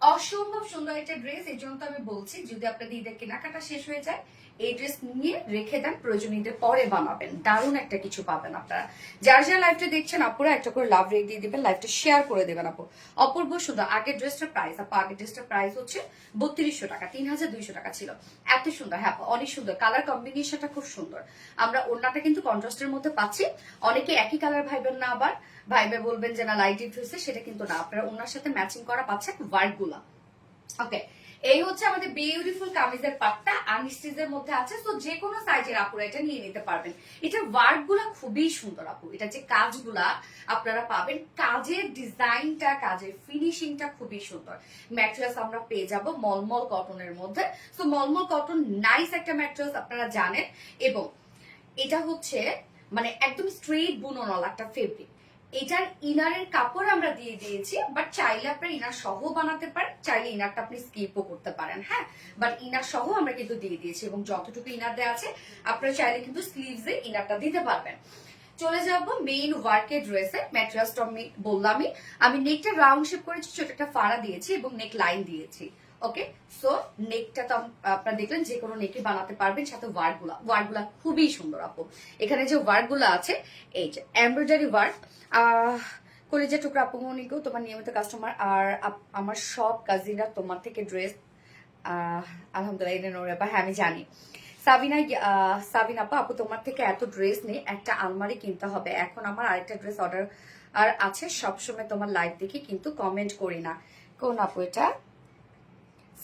অসম্ভব সুন্দর একটা ড্রেস। এই জন্য তো আমি বলছি যদি আপনাদের ঈদের কেনাকাটা শেষ হয়ে যায়, এই ড্রেস নিয়ে রেখে দেন, প্রয়োজন ঈদের পরে বানাবেন, দারুণ একটা কিছু পাবেন আপনারা। যার যার লাইভটা দেখছেন আপুরা একটা করে লাভ রেট দিয়ে দিবেন, লাইভটা শেয়ার করে দেবেন আপু। অপূর্ব সুন্দর। আগের ড্রেসটার প্রাইস আপু, আগের ড্রেসটার প্রাইস হচ্ছে 3200 টাকা, 3200 টাকা ছিল। এত সুন্দর, হ্যাঁ অনেক সুন্দর, কালার কম্বিনেশনটা খুব সুন্দর। আমরা ওড়নাটা কিন্তু কন্ট্রাস্টের মধ্যে পাচ্ছি। অনেকে একই কালার ভাইবেন না, আবার ভাইবে বলবেন যে না লাইট ডিপ হয়েছে, সেটা কিন্তু না, আপনারা ওনার সাথে ম্যাচিং করা পাচ্ছেন ওয়ার্ক গুলা। ওকে, এই হচ্ছে আমাদের বিউটিফুল কামিজের পাটটা, আনস্টিচের মধ্যে আছে, তো যে কোনো সাইজের আপুরা এটা নিয়ে নিতে পারবেন। এটা ওয়ার্ক গুলা খুবই সুন্দর আপু, এটা যে কাজগুলা আপনারা পাবেন, কাজের ডিজাইনটা, কাজের ফিনিশিংটা খুবই সুন্দর। ম্যাট্রেস আমরা পেয়ে যাব মলমল কটনের মধ্যে, তো মলমল কটন নাইস একটা ম্যাট্রেস, আপনারা জানেন। এবং এটা হচ্ছে মানে একদম স্ট্রেট বুননওয়ালা একটা ফেব্রিক। এটার ইনারের কাপড় আমরা দিয়ে দিয়েছি, বাট চাইলে আপনার ইনার সহ বানাতে পারেন, চাইলে ইনারটা আপনি স্কিপও করতে পারেন, হ্যাঁ, বাট ইনার সহ আমরা কিন্তু দিয়ে দিয়েছি। এবং যতটুকু ইনার দেওয়া আছে আপনারা চাইলে কিন্তু স্লিভসে ইনারটা দিতে পারবেন। চলে যাবো মেইন ওয়ার্কের ড্রেসে। ম্যাটেরিয়ালসটা আমি বললামই, আমি নেকটা রাউন্ড শেপ করেছি, ছোট একটা ফাড়া দিয়েছি এবং নেক লাইন দিয়েছি। ওকে, সো নেকটা তো আপনারা দেখলেন, যে কোনো নেকে বানাতে পারবেন, সাথে ওয়ার্কগুলা খুবই সুন্দর আপু। এখানে যে ওয়ার্কগুলো আছে, এই যে এমব্রয়ডারি ওয়ার্ক, কলেজের টুকরা আপু মনিকো তোমার নিয়মিত কাস্টমার, আর আমার সব কাজিনরা তোমার থেকে ড্রেস আলহামদুলিল্লাহ, হ্যাঁ আমি জানি। সাবিনা আপা, আপু তোমার থেকে এত ড্রেস নেই, একটা আলমারি কিনতে হবে। এখন আমার আরেকটা ড্রেস অর্ডার আর আছে সবসময় তোমার লাইভ দেখে কিন্তু কমেন্ট করি না। কোন আপু এটা?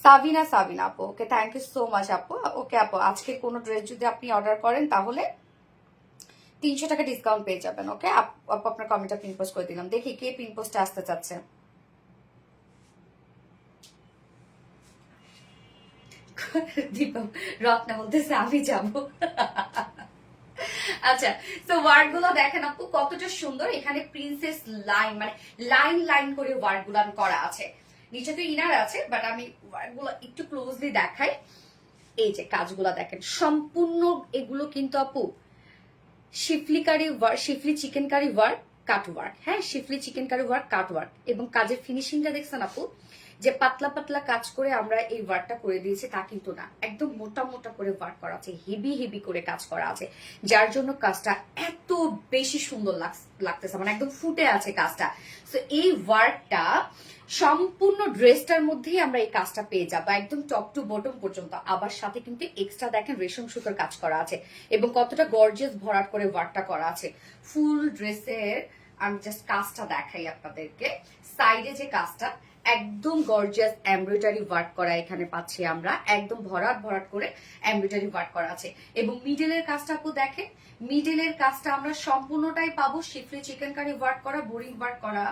সাবিনা আপু, okay thank you so much আপু। ওকে আপু, আজকে কোনো ড্রেস যদি আপনি অর্ডার করেন তাহলে 300 টাকা ডিসকাউন্ট পেয়ে যাবেন। ওকে আপু, আপনার কমেন্টটা পিন পোস্ট করে দিলাম। দেখি কে পিন পোস্টে আসতে চাচ্ছে। দীপক রত্না বলতেছে আমি যাবো। আচ্ছা, তো ওয়ার্ড গুলো দেখেন আপু কতটা সুন্দর। এখানে প্রিন্সেস লাইন মানে লাইন লাইন করে ওয়ার্ড গুলো করা আছে। নিচে তো ইনার আছে, বাট আমি ওয়ার্ড গুলো একটু ক্লোজলি দেখাই। এই যে কাজগুলো দেখেন, সম্পূর্ণ এগুলো কিন্তু আপু শিফলি কারি work, schiffli chikankari work, cut work. হ্যাঁ, schiffli chikankari work, cut work. এবং কাজের ফিনিশিংটা দেখছেন আপু, যে পাতলা পাতলা কাজ করে আমরা এই ওয়ার্কটা করে দিয়েছি তা কিন্তু না, একদম মোটা মোটা করে ওয়ার্ক করা আছে, হেভি হেভি করে কাজ করা আছে, যার জন্য কাজটা এত বেশি সুন্দর লাগতেছে, মানে একদম ফুটে আছে কাজটা। তো এই ওয়ার্কটা সম্পূর্ণ ড্রেসটার মধ্যেই আমরা এই কাজটা পেয়ে যাবো, একদম টপ টু বটম পর্যন্ত। আবার সাথে কিন্তু এক্সট্রা দেখেন রেশম সুতোর কাজ করা আছে এবং কতটা গর্জিয়াস ভরাট করে ওয়ার্কটা করা আছে ফুল ড্রেসের। আমি জাস্ট কাজটা দেখাই আপনাদেরকে। সাইডে যে কাজটা একদম গর্জিয়াস এমব্রয়ডারি ওয়ার্ক করা এখানে পাচ্ছি আমরা, একদম ভরাট ভরাট করে এমব্রয়ডারি ওয়ার্ক করা আছে। এবং মিডলের কাজটা আপু দেখেন, মিডলের কাজটা আমরা সম্পূর্ণটাই পাবো শিফলি চিকেন কারি ওয়ার্ক করা, বোরিং ওয়ার্ক করা,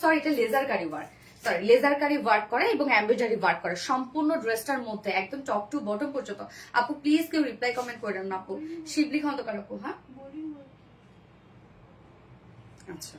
সরি এটা লেজার কারি ওয়ার্ক, সরি লেজার কারি ওয়ার্ক করা এবং এমব্রয়ডারি ওয়ার্ক করা সম্পূর্ণ ড্রেসটার মধ্যে একদম টপ টু বটম পর্যন্ত। আপু প্লিজ কেউ রিপ্লাই কমেন্ট করেন না আপু। শিবলি খন্দকার আপু, হ্যাঁ আচ্ছা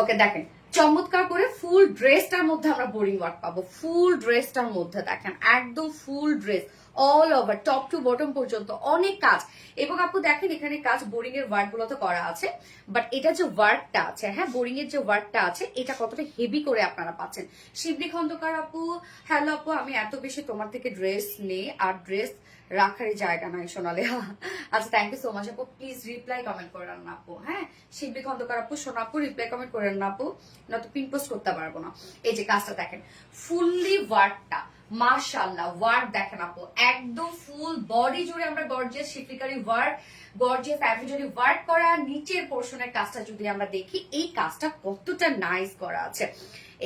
ওকে, দেখেন চমৎকার করে ফুল ড্রেসটার মধ্যে আমরা বোরিং ওয়ার্ক পাবো, ফুল ড্রেসটার মধ্যে দেখেন একদম ফুল dress all over top to bottom পর্যন্ত অনেক কাজ। এবং আপু দেখেন এখানে কাজ বোরিং এর ওয়ার্ক গুলো তো করা আছে, বাট এটা যে ওয়ার্কটা আছে, হ্যাঁ বোরিং এর যে ওয়ার্কটা আছে এটা কতটা হেভি করে আপনারা পাচ্ছেন। শিবলি খন্দকার আপু, হ্যালো আপু, আমি এত বেশি তোমার থেকে ড্রেস নেই আর ড্রেস রাখারই জায়গা নাই সোনালে। আচ্ছা থ্যাংক ইউ সো মাচ আপু, প্লিজ রিপ্লাই কমেন্ট করেন না আপু। হ্যাঁ শিবলি খন্দকার আপু, সোনা আপু রিপ্লাই কমেন্ট করেন না আপু, না তো পিন পোস্ট করতে পারবো না। এই যে কাজটা দেখেন ফুললি ওয়ার্কটা, মাশাআল্লাহ ওয়ার্ক দেখেন আপু একদম ফুল বডি জুড়ে আমরা গর্জিয়াস শিফলিকারি ওয়ার্ক, গর্জিয়াস এমব্রয়ডারি ওয়ার্ক করা। নিচের পোর্শনের কাজটা যদি আমরা দেখি, এই কাজটা কতটা নাইস করা আছে।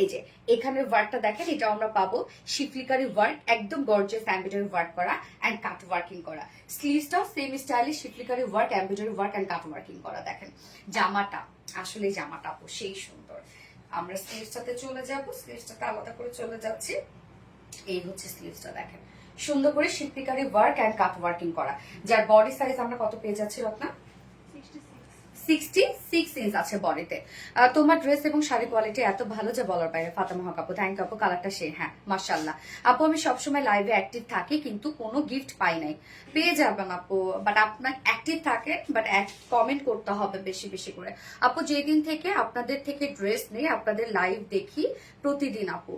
এই যে এখানের ওয়ার্কটা দেখেন, এটা আমরা পাবো শিফলিকারি ওয়ার্ক, একদম গর্জিয়াস এমব্রয়ডারি ওয়ার্ক করা এন্ড কাট ওয়ার্কিং করা। স্লিভসটাও সেম স্টাইলে শিফলিকারি work, embroidery work and cut working করা। দেখেন জামাটা, আসলে জামাটা আপু সেই সুন্দর। আমরা স্লিভসটাতে চলে যাব, স্লিভসটাতে আলাদা করে চলে যাচ্ছি। এই হচ্ছে স্লিভসটা দেখেন সুন্দর করে শিফলিকারি ওয়ার্ক এন্ড কাট ওয়ার্কিং করা, যার বডি সাইজ আমরা কত পেয়ে যাচ্ছি রত্না? 66 ইঞ্চ আছে বডিতে। তোমার ড্রেস এবং শাড়ি কোয়ালিটি এত ভালো যে বলার বাইরে। ফাতেমা হক আপু, থ্যাংক ইউ আপু, কালারটা সেই, হ্যাঁ মাশাআল্লাহ আপু। আমি সবসময় লাইভে অ্যাক্টিভ থাকি কিন্তু কোনো গিফট পাই নাই। পেয়ে যাবেন আপু, বাট আপনার অ্যাক্টিভ থাকে, বাট কমেন্ট করতে হবে বেশি বেশি করে আপু। যেদিন থেকে আপনাদের থেকে ড্রেস নেই, আপনাদের লাইভ দেখি প্রতিদিন আপু।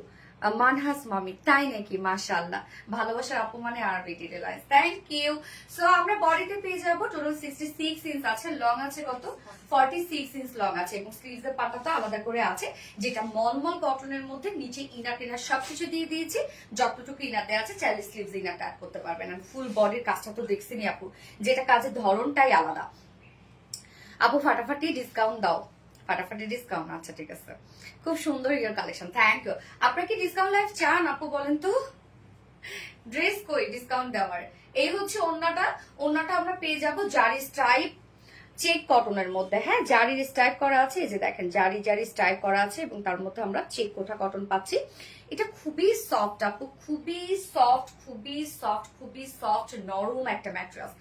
মানহাস মামি, তাই নাকি? মাশাআল্লাহ, ভালোবাসার আপু মানে আর ডিটেইলস, থ্যাংক ইউ। সো আমরা বডিতে পেয়ে যাবো টোটাল 66 ইঞ্চ আছে, লং আছে কত? 46 ইঞ্চ লং আছে এবং স্লিভসের পাটাটা আলাদা করে আছে, যেটা মলমল কটনের মধ্যে। নিচে ইনার টিনার সবকিছু দিয়ে দিয়েছি, যতটুকু ইনার দেওয়া আছে চাইলে স্লিভস ইনারটা অ্যাড করতে পারবেন। আর ফুল বডির কাজটা তো দেখছেনই আপু, যেটা কাজের ধরনটাই আলাদা। আপু ফাটাফাটি ডিসকাউন্ট দাও, ফাটাফাটি ডিসকাউন্ট, আচ্ছা ঠিক আছে। খুব সুন্দর ইয়ার কালেকশন, থ্যাংক ইউ। আপনারা কি ডিসকাউন্ট লাইভ চান আপু বলেন তো? ড্রেস কই ডিসকাউন্ট দেওয়ার? এই হচ্ছে ওন্নাটা, ওন্নাটা আমরা পেয়ে যাব জারি স্ট্রাইপ চেক কটনের মধ্যে। হ্যাঁ জারির স্ট্রাইপ করা আছে, এই যে দেখেন জারি জারি স্ট্রাইপ করা আছে এবং তার মধ্যে আমরা চেক কোঠা কটন পাচ্ছি। এটা খুবই সফট আপু, খুবই সফট, খুবই সফট, খুবই সফট নরম একটা ম্যাটেরিয়াল।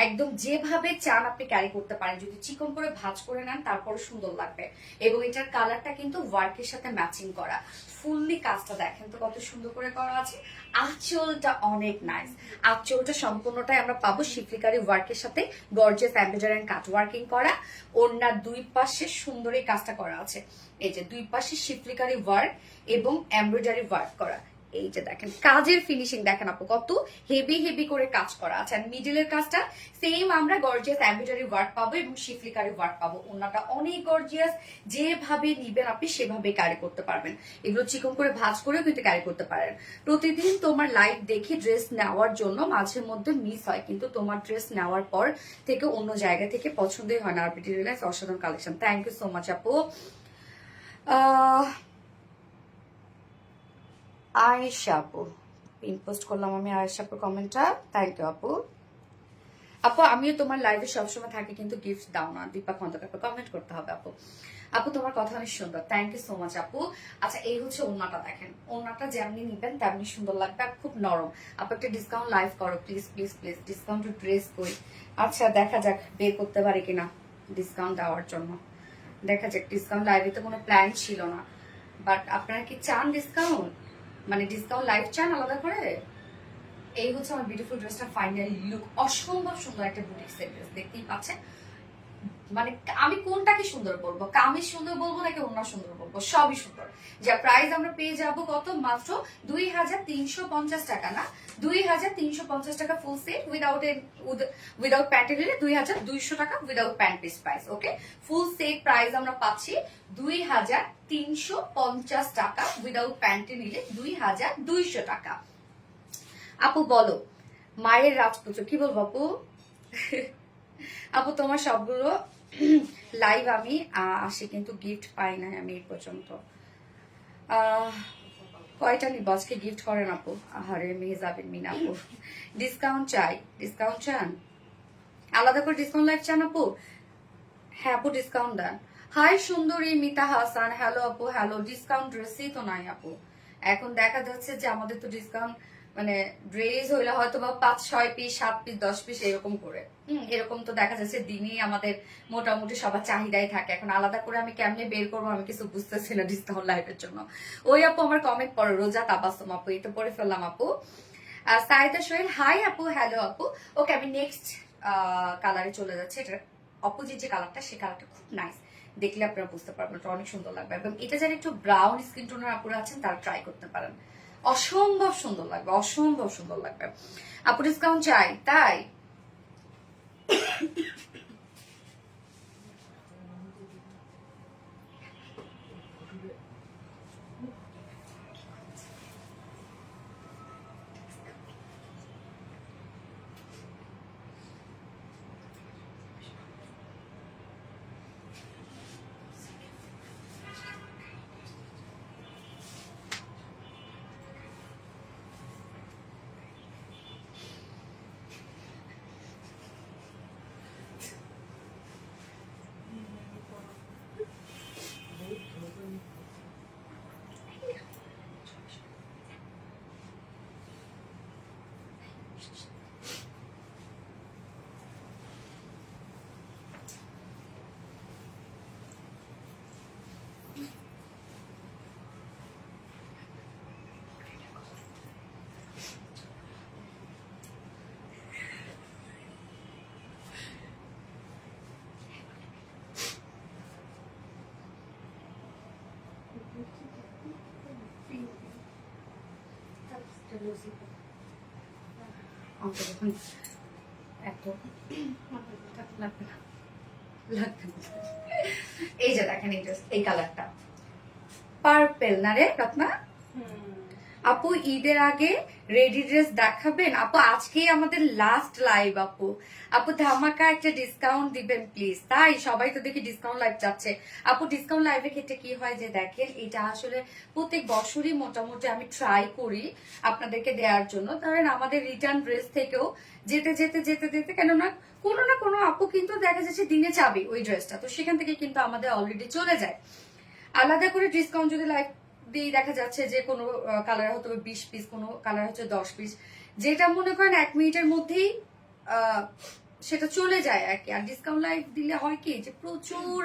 একদম যেভাবে চান আপনি ক্যারি করতে পারেন, যদি চিকন করে ভাঁজ করে নেন তারপরে সুন্দর লাগবে। এবং এটার কালারটা কিন্তু ওয়ার্কের সাথে ম্যাচিং করা। ফুললি কাজটা দেখেন তো কত সুন্দর করে করা আছে। আঁচলটা অনেক নাইস, আঁচলটা সম্পূর্ণটাই আমরা পাবো শিফলিকারি ওয়ার্কের সাথে gorgeous embroidery and cut working করা। ওড়নার দুই পাশে সুন্দর এই কাজটা করা আছে, এই যে দুই পাশে শিফলিকারি ওয়ার্ক এবং এমব্রয়ডারি ওয়ার্ক করা। এই যে দেখেন কাজের ফিনিশিং দেখেন আপু কত হেভি হেভি করে কাজ করা আছে। আর মিডলের কাজটা সেম আমরা গর্জিয়াস এমব্রয়ডারি ওয়ার্ক পাবো এবং শিফলিকারি ওয়ার্ক পাবো। ওনাটা অনেক গর্জিয়াস, যেভাবে নিবেন আপনি সেভাবে ক্যারি করতে পারবেন। এগুলো চিকন করে ভাঁজ করেও কিন্তু ক্যারি করতে পারেন। প্রতিদিন তোমার লাইভ দেখে ড্রেস নেওয়ার জন্য মাঝে মধ্যে মিস হয়, কিন্তু তোমার ড্রেস নেওয়ার পর থেকে অন্য জায়গা থেকে পছন্দই হয় না। আরবিটি রিলাক্স অসাধারণ collection, thank you so much আপু। আয়েশা আপু পিন পোস্ট করলাম আমি আয়েশা আপুর কমেন্টটা, থ্যাংক ইউ আপু। আপু আমিও তোমার লাইভে সবসময় থাকি কিন্তু গিফট দাও না, দীপা খন্দকার কমেন্ট করতে হবে আপু। আপু তোমার কথা অনেক সুন্দর, থ্যাংক ইউ সো মাচ আপু। আচ্ছা এই হচ্ছে ওড়নাটা, দেখেন ওড়নাটা যেমনি নিবেন তেমনি সুন্দর লাগবে আর খুব নরম। আপু একটা ডিসকাউন্ট লাইভ করো please please please, discount dress কই। আচ্ছা দেখা যাক বের করতে পারি কিনা ডিসকাউন্ট দেওয়ার জন্য, দেখা যাক। ডিসকাউন্ট লাইভে তো কোনো প্ল্যান ছিল না, বাট আপনারা কি চান ডিসকাউন্ট, মানে ডিসকাউন্ট লাইভ চান আলাদা করে? এই হচ্ছে আমার বিউটিফুল ড্রেসটা ফাইনালি লুক, অসম্ভব সুন্দর একটা বুটিক্সের ড্রেস, দেখতেই পাচ্ছেন। মানে আমি কোনটাকে সুন্দর বলবো, কামিজ সুন্দর বলবো নাকি ওড়না সুন্দর বলবো, সবই সুন্দর। যা প্রাইস আমরা পেয়ে যাব কত, মাত্র 2350 টাকা, না 2350 টাকা ফুল সেট উইদাউট প্যান্ট নিলে 2200 টাকা উইদাউট প্যান্ট পিস প্রাইস। ওকে, ফুল সেট প্রাইস আমরা পাচ্ছি 2350 টাকা, উইদাউট প্যান্ট নিলে 2200 টাকা। আপু বলো মায়ের রাজপুত্র, কি বলবো আপু? আপু তোমার সবগুলো লাইভ আমি আসি কিন্তু গিফট পাই নাই আমি এই পর্যন্ত। কয়টা নিব আজকে গিফট করেন আপু? আহারে মেয়ে যাবেন মিনা আপু, ডিসকাউন্ট চাই, ডিসকাউন্ট চান আলাদা করে, ডিসকাউন্ট লাইভ চান আপু? হ্যাঁ আপু ডিসকাউন্ট দেন। হাই সুন্দরী মিতা হাসান, হ্যালো আপু হ্যালো। ডিসকাউন্ট ড্রেসই তো নাই আপু, এখন দেখা যাচ্ছে যে আমাদের তো ডিসকাউন্ট মানে ড্রেস হইলে হয়তো বা 5-6 পিস 7 পিস 10 পিস এরকম করে, এরকম তো দেখা যাচ্ছে দিনই আমাদের মোটামুটি সবার চাহিদাই থাকে। এখন আলাদা করে আমি কেমনে বের করবো আমি কিছু বুঝতেছি না ডিসকাউন্ট লাইভের জন্য। ওই আপু আমার কমেন্ট পড়ো, রোজা তাবাসুম আপু, এই তো পড়ে ফেললাম আপু। আর সাইদা সোহেল হাই আপু হ্যালো আপু। ওকে আমি নেক্সট কালারে চলে যাচ্ছি। এটা অপোজিট যে কালারটা সে কালারটা খুব নাইস, দেখলে আপনারা বুঝতে পারবেন এটা অনেক সুন্দর লাগবে। এবং এটা যারা একটু ব্রাউন স্কিন টোনের আপুরা আছেন তারা ট্রাই করতে পারেন, অসম্ভব সুন্দর লাগবে, অসম্ভব সুন্দর লাগবে। আপু ডিসকাউন্ট চাই তাই? এই যে দেখেন এই কালারটা পার্পেল না রে রত্না আপু, ঈদের আগে রেডি ড্রেস দেখাবেন আপু? আজকেই আমাদের লাস্ট লাইভ আপু। আপু ধামাকা একটা ডিসকাউন্ট দিবেন প্লিজ। তাই সবাই তো দেখি ডিসকাউন্ট লাইভ যাচ্ছে আপু। ডিসকাউন্ট লাইভের ক্ষেত্রে কি হয় যে দেখেন, এটা আসলে প্রত্যেক বছরই মোটামুটি আমি ট্রাই করি আপনাদেরকে দেওয়ার জন্য। ধরেন আমাদের রিটার্ন ড্রেস থেকেও যেতে যেতে যেতে যেতে কেননা কোনো না কোনো আপু কিন্তু দেখা যাচ্ছে দিনে চাবে ওই ড্রেসটা, তো সেখান থেকে কিন্তু আমাদের অলরেডি চলে যায়। আলাদা করে ডিসকাউন্ট যদি লাইভ দিয়ে দেখা যাচ্ছে যে কোনো কালার হয়তো 20 পিস, কোনো কালার হচ্ছে 10 পিস, যেটা মনে করেন 1 মিনিটের মধ্যেই সেটা চলে যায় আর কি। আর ডিসকাউন্ট লাইভ দিলে হয় কি যে প্রচুর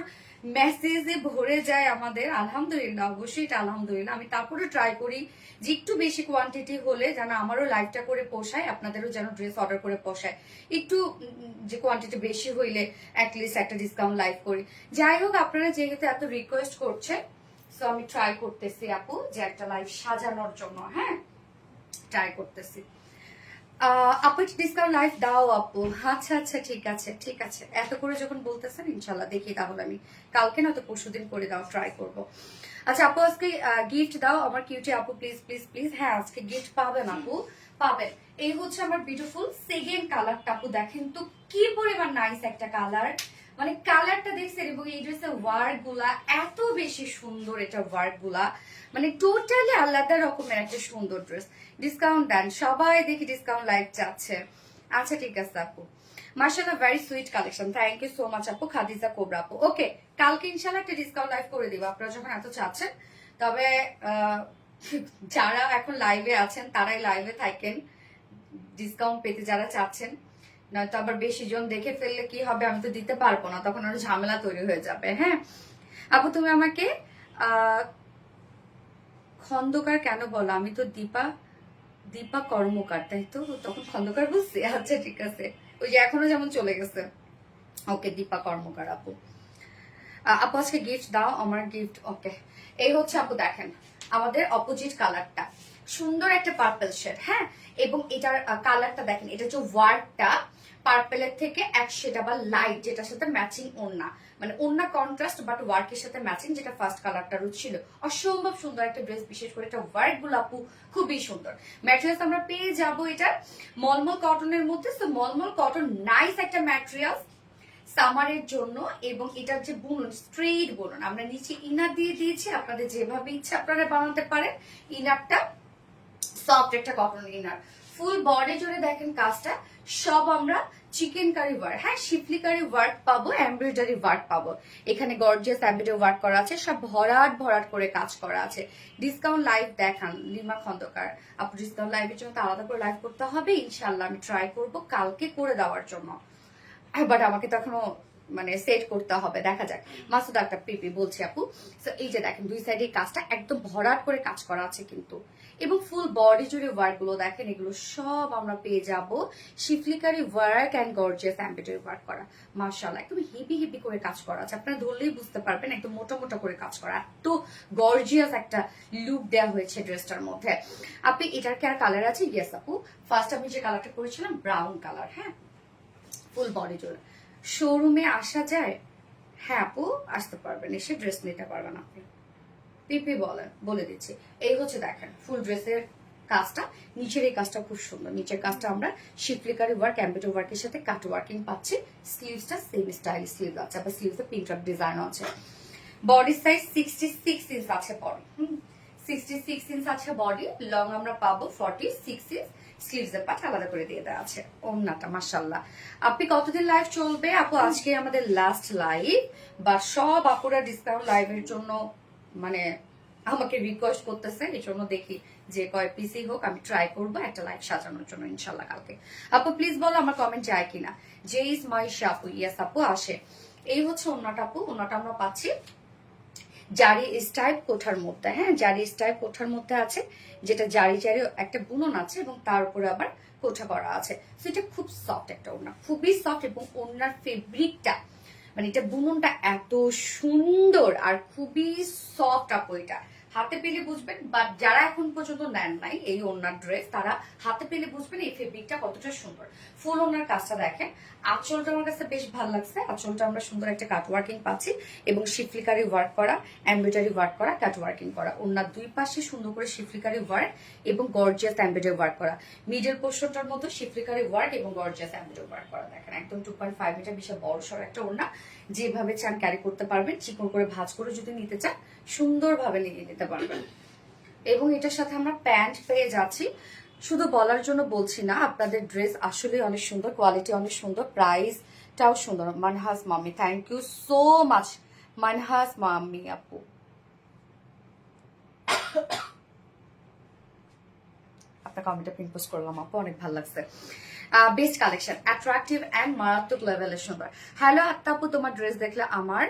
মেসেজে ভরে যায় আমাদের। আলহামদুলিল্লাহ, অবশ্যই এটা আলহামদুলিল্লাহ। আমি তারপরে ট্রাই করি যে একটু বেশি কোয়ান্টিটি হলে যেন আমারও লাইভটা করে পোষায়, আপনাদেরও যেন ড্রেস অর্ডার করে পোষায়। একটু যে কোয়ান্টিটি বেশি হইলে অ্যাটলিস্ট একটা ডিসকাউন্ট লাইভ করি। যাই হোক, আপনারা যেহেতু এত রিকোয়েস্ট করছে, সো আমি ট্রাই করতেছি আপু যে একটা লাইভ সাজানোর জন্য। হ্যাঁ ট্রাই করতেছি। আপু ডিসকাউন্ট লাইভ দাও আপু। আচ্ছা আচ্ছা, ঠিক আছে ঠিক আছে, এত করে যখন বলতেছেন ইনশাল্লাহ দেখি, তাহলে আমি কালকে না তো পরশুদিন করে দাও, ট্রাই করব। আচ্ছা আপু আজকে গিফট দাও আমার কিউটি আপু, প্লিজ প্লিজ প্লিজ। হ্যাঁ আজকে গিফট পাবেন আপু, পাবেন। এই হচ্ছে আমার বিউটিফুল সেকেন্ড কালারটা আপু, দেখেন তো কি পরিমাণ নাইস একটা কালার, মানে কালারটা দেখছেন, এবং এই ড্রেসের ওয়ার্ক গুলা এত বেশি সুন্দর, এটা ওয়ার্ক গুলা মানে টোটালি আলাদা রকমের একটা সুন্দর ড্রেস। ডিসকাউন্ট দেন সবাই, দেখি ডিসকাউন্ট লাইভ চাচ্ছে। আচ্ছা ঠিক আছে আপু, মাশাআল্লাহ very sweet collection, thank you so much আপু। খাদিজা কোবরা আপু, ওকে কালকে ইনশাআল্লাহ একটা ডিসকাউন্ট লাইভ করে দিব আপনারা যখন এত চাচ্ছেন। তবে যারা এখন লাইভে আছেন তারাই লাইভে থাকেন, ডিসকাউন্ট পেতে যারা চাচ্ছেন, নয়তো আবার বেশি জন দেখে ফেললে কি হবে, আমি তো দিতে পারবো না, তখন আরো ঝামেলা তৈরি হয়ে যাবে। হ্যাঁ আপু তুমি আমাকে খন্দকার কেন বলো? আমি তো দীপা দীপা কর্মকার, তাই তো? তখন খন্দকার বুঝছি। আচ্ছা ঠিক আছে, ওই যে এখনো যেমন চলে গেছে। ওকে দীপা কর্মকার আপু। আপু আজকে গিফট দাও আমার গিফট। ওকে এই হচ্ছে আপু, দেখেন আমাদের অপোজিট কালারটা সুন্দর একটা পার্পল শেড। হ্যাঁ এবং এটার কালারটা দেখেন, এটা হচ্ছে ওয়ার্কটা পার্পেলের থেকে এক শেড আবার লাইট, যেটার সাথে ম্যাচিং ওড়না, মানে ওড়না কন্ট্রাস্ট বাট ওয়ার্কের সাথে ম্যাচিং, যেটা ফার্স্ট কালারটা ছিল। অসম্ভব সুন্দর একটা ড্রেস, বিশেষ করে এটা ওয়ার্ক গুলো আপু খুবই সুন্দর। ম্যাটেরিয়ালস আমরা পেয়ে যাব এটা মলমল কটনের মধ্যে। তো মলমল কটন নাইস একটা ম্যাটেরিয়াল সামারের জন্য, এবং এটার যে বুনন স্ট্রেট বুনন, আমরা নিচে ইনার দিয়ে দিয়েছি, আপনাদের যেভাবে ইচ্ছা আপনারা বানাতে পারেন। ইনারটা সফট একটা কটন ইনার, ফুল বডি জুড়ে দেখেন কাজটা সব আমরা চিকেন কারি ওয়ার্ক, হ্যাঁ শিফলি কারি ওয়ার্ক পাবো, এমব্রয়ডারি ওয়ার্ক পাবো। এখানে গর্জিয়াস এমব্রয়ডারি ওয়ার্ক করা আছে, সব ভরাট ভরাট করে কাজ করা আছে। ডিসকাউন্ট লাইভ দেখান লিমা খন্দকার আপু, ডিসকাউন্ট লাইভের জন্য তো আলাদা করে লাইভ করতে হবে ইনশাল্লাহ, আমি ট্রাই করব কালকে করে দেওয়ার জন্য, বাট আমাকে তো এখনো মানে সেট করতে হবে, দেখা যাক। মাসুদ একটা পিপি বলছি আপু। এই যে দেখেন দুই সাইডে কাজটা একদম ভরাট করে কাজ করা আছে কিন্তু, এবং ফুল বডি জুড়ে ওয়ার্ক গুলো দেখেন, এগুলো সব আমরা পেয়ে যাব শিফলিকারি work and gorgeous embroidery work করা। মাশাআল্লাহ একদম হেভি হেভি করে কাজ করা আছে, আপনারা ধরলেই বুঝতে পারবেন একদম মোটা মোটা করে কাজ করা, এত গর্জিয়াস একটা লুক দেওয়া হয়েছে ড্রেসটার মধ্যে। আপনি এটার কি আর কালার আছে? ইয়েস আপু, ফার্স্ট আমি যে কালারটা করেছিলাম ব্রাউন কালার। হ্যাঁ ফুল বডি জোর। শোরুমে আসা যায়? হ্যাঁ আপু আসতে পারবেন, এসে ড্রেস নিতে পারবেন আপনি। পিপি বলেন, বলে দিচ্ছি। এই হচ্ছে দেখেন ফুল ড্রেসের কাজটা, নিচের এই কাজটা খুব সুন্দর, নিচের কাজটা আমরা শিফলিকারি ওয়ার্ক এমব্রয়ডারি ওয়ার্কের সাথে কাট ওয়ার্কিং পাচ্ছি। স্লিভসটা সেম স্টাইল স্লিভ আছে, আবার স্লিভসে পিঙ্ক ড্রপ ডিজাইনও আছে। বডি সাইজ 66 ইঞ্চ আছে বডি, 66 ইঞ্চ আছে বডি। লং আমরা পাবো 46 ইঞ্চ। স্লিভস এর পাট আলাদা করে দিয়ে দেওয়া আছে। ওন্নাটা মাশাআল্লাহ। আপনি কতদিন লাইভ চলবে আপু? আজকে আমাদের লাস্ট লাইভ, বা সব আপুরা ডিসকাউন্ট লাইভের জন্য মানে আমাকে রিকোয়েস্ট করতেছে, এই জন্য দেখি যে কয় পিসি হোক আমি ট্রাই করবো একটা লাইভ সাজানোর জন্য ইনশাল্লাহ কালকে। আপু প্লিজ বলো আমার কমেন্ট যায় কিনা। যে ইজ মাই শাপু, ইয়েস আপু আসে। এই হচ্ছে ওন্নাটা আপু, ওন্নাটা আমরা পাচ্ছি জারি স্টাইপ কোঠার মধ্যে। হ্যাঁ জারি স্টাইপ কোঠার মধ্যে আছে, যেটা জারি জারি একটা বুনন আছে এবং তার উপরে আবার কোঠা করা আছে। তো এটা খুব সফট একটা ওড়না, খুবই সফট, এবং ওড়নার ফেব্রিকটা মানে এটা বুননটা এত সুন্দর আর খুবই সফট আপু। এটা হাতে পেলে বুঝবেন, বাট যারা এখন পর্যন্ত নেন নাই এই ওড়নার ড্রেস তারা হাতে পেলে বুঝবেন এই ফেব্রিকটা কতটা সুন্দর। ফুল ওড়নার কাজটা দেখেন, আঁচলটা আমার কাছে বেশ ভালো লাগছে। আঁচলটা আমরা সুন্দর একটা কাট ওয়ার্কিং পাচ্ছি, এবং শিফলিকারি ওয়ার্ক করা, এমব্রয়ডারি ওয়ার্ক করা, কাট ওয়ার্কিং করা। ওড়নার দুই পাশে সুন্দর করে শিফলিকারি ওয়ার্ক এবং গর্জিয়াস এমব্রয়ডারি ওয়ার্ক করা। মিডল পোর্শনটার মতো শিফলিকারি ওয়ার্ক এবং গর্জিয়াস এমব্রয়ডারি ওয়ার্ক করা। দেখেন একদম 2.5 মিটার বিশাল বড় সড় একটা ওড়না, যেভাবে চান ক্যারি করতে পারবেন। চিকন করে ভাঁজ করে যদি নিতে চান সুন্দরভাবে নিয়ে নিতে পারবেন। এবং এটার সাথে আমরা প্যান্ট পেয়ে যাচ্ছি। শুধু বলার জন্য বলছি না, আপনাদের ড্রেস আসলে অনেক সুন্দর, কোয়ালিটি অনেক সুন্দর, প্রাইসটাও সুন্দর। Manhaj mummy, thank you so much Manhaj mummy আপু। আপনার কমেন্টে পিন পোস্ট করলাম আপু, অনেক ভালো লাগছে। বেস্ট কালেকশন, অ্যাট্রাকটিভ এন্ড মারাত্মক লেভেলের সুন্দর। হ্যালো আত্মাপু, তোমার ড্রেস দেখলে আমার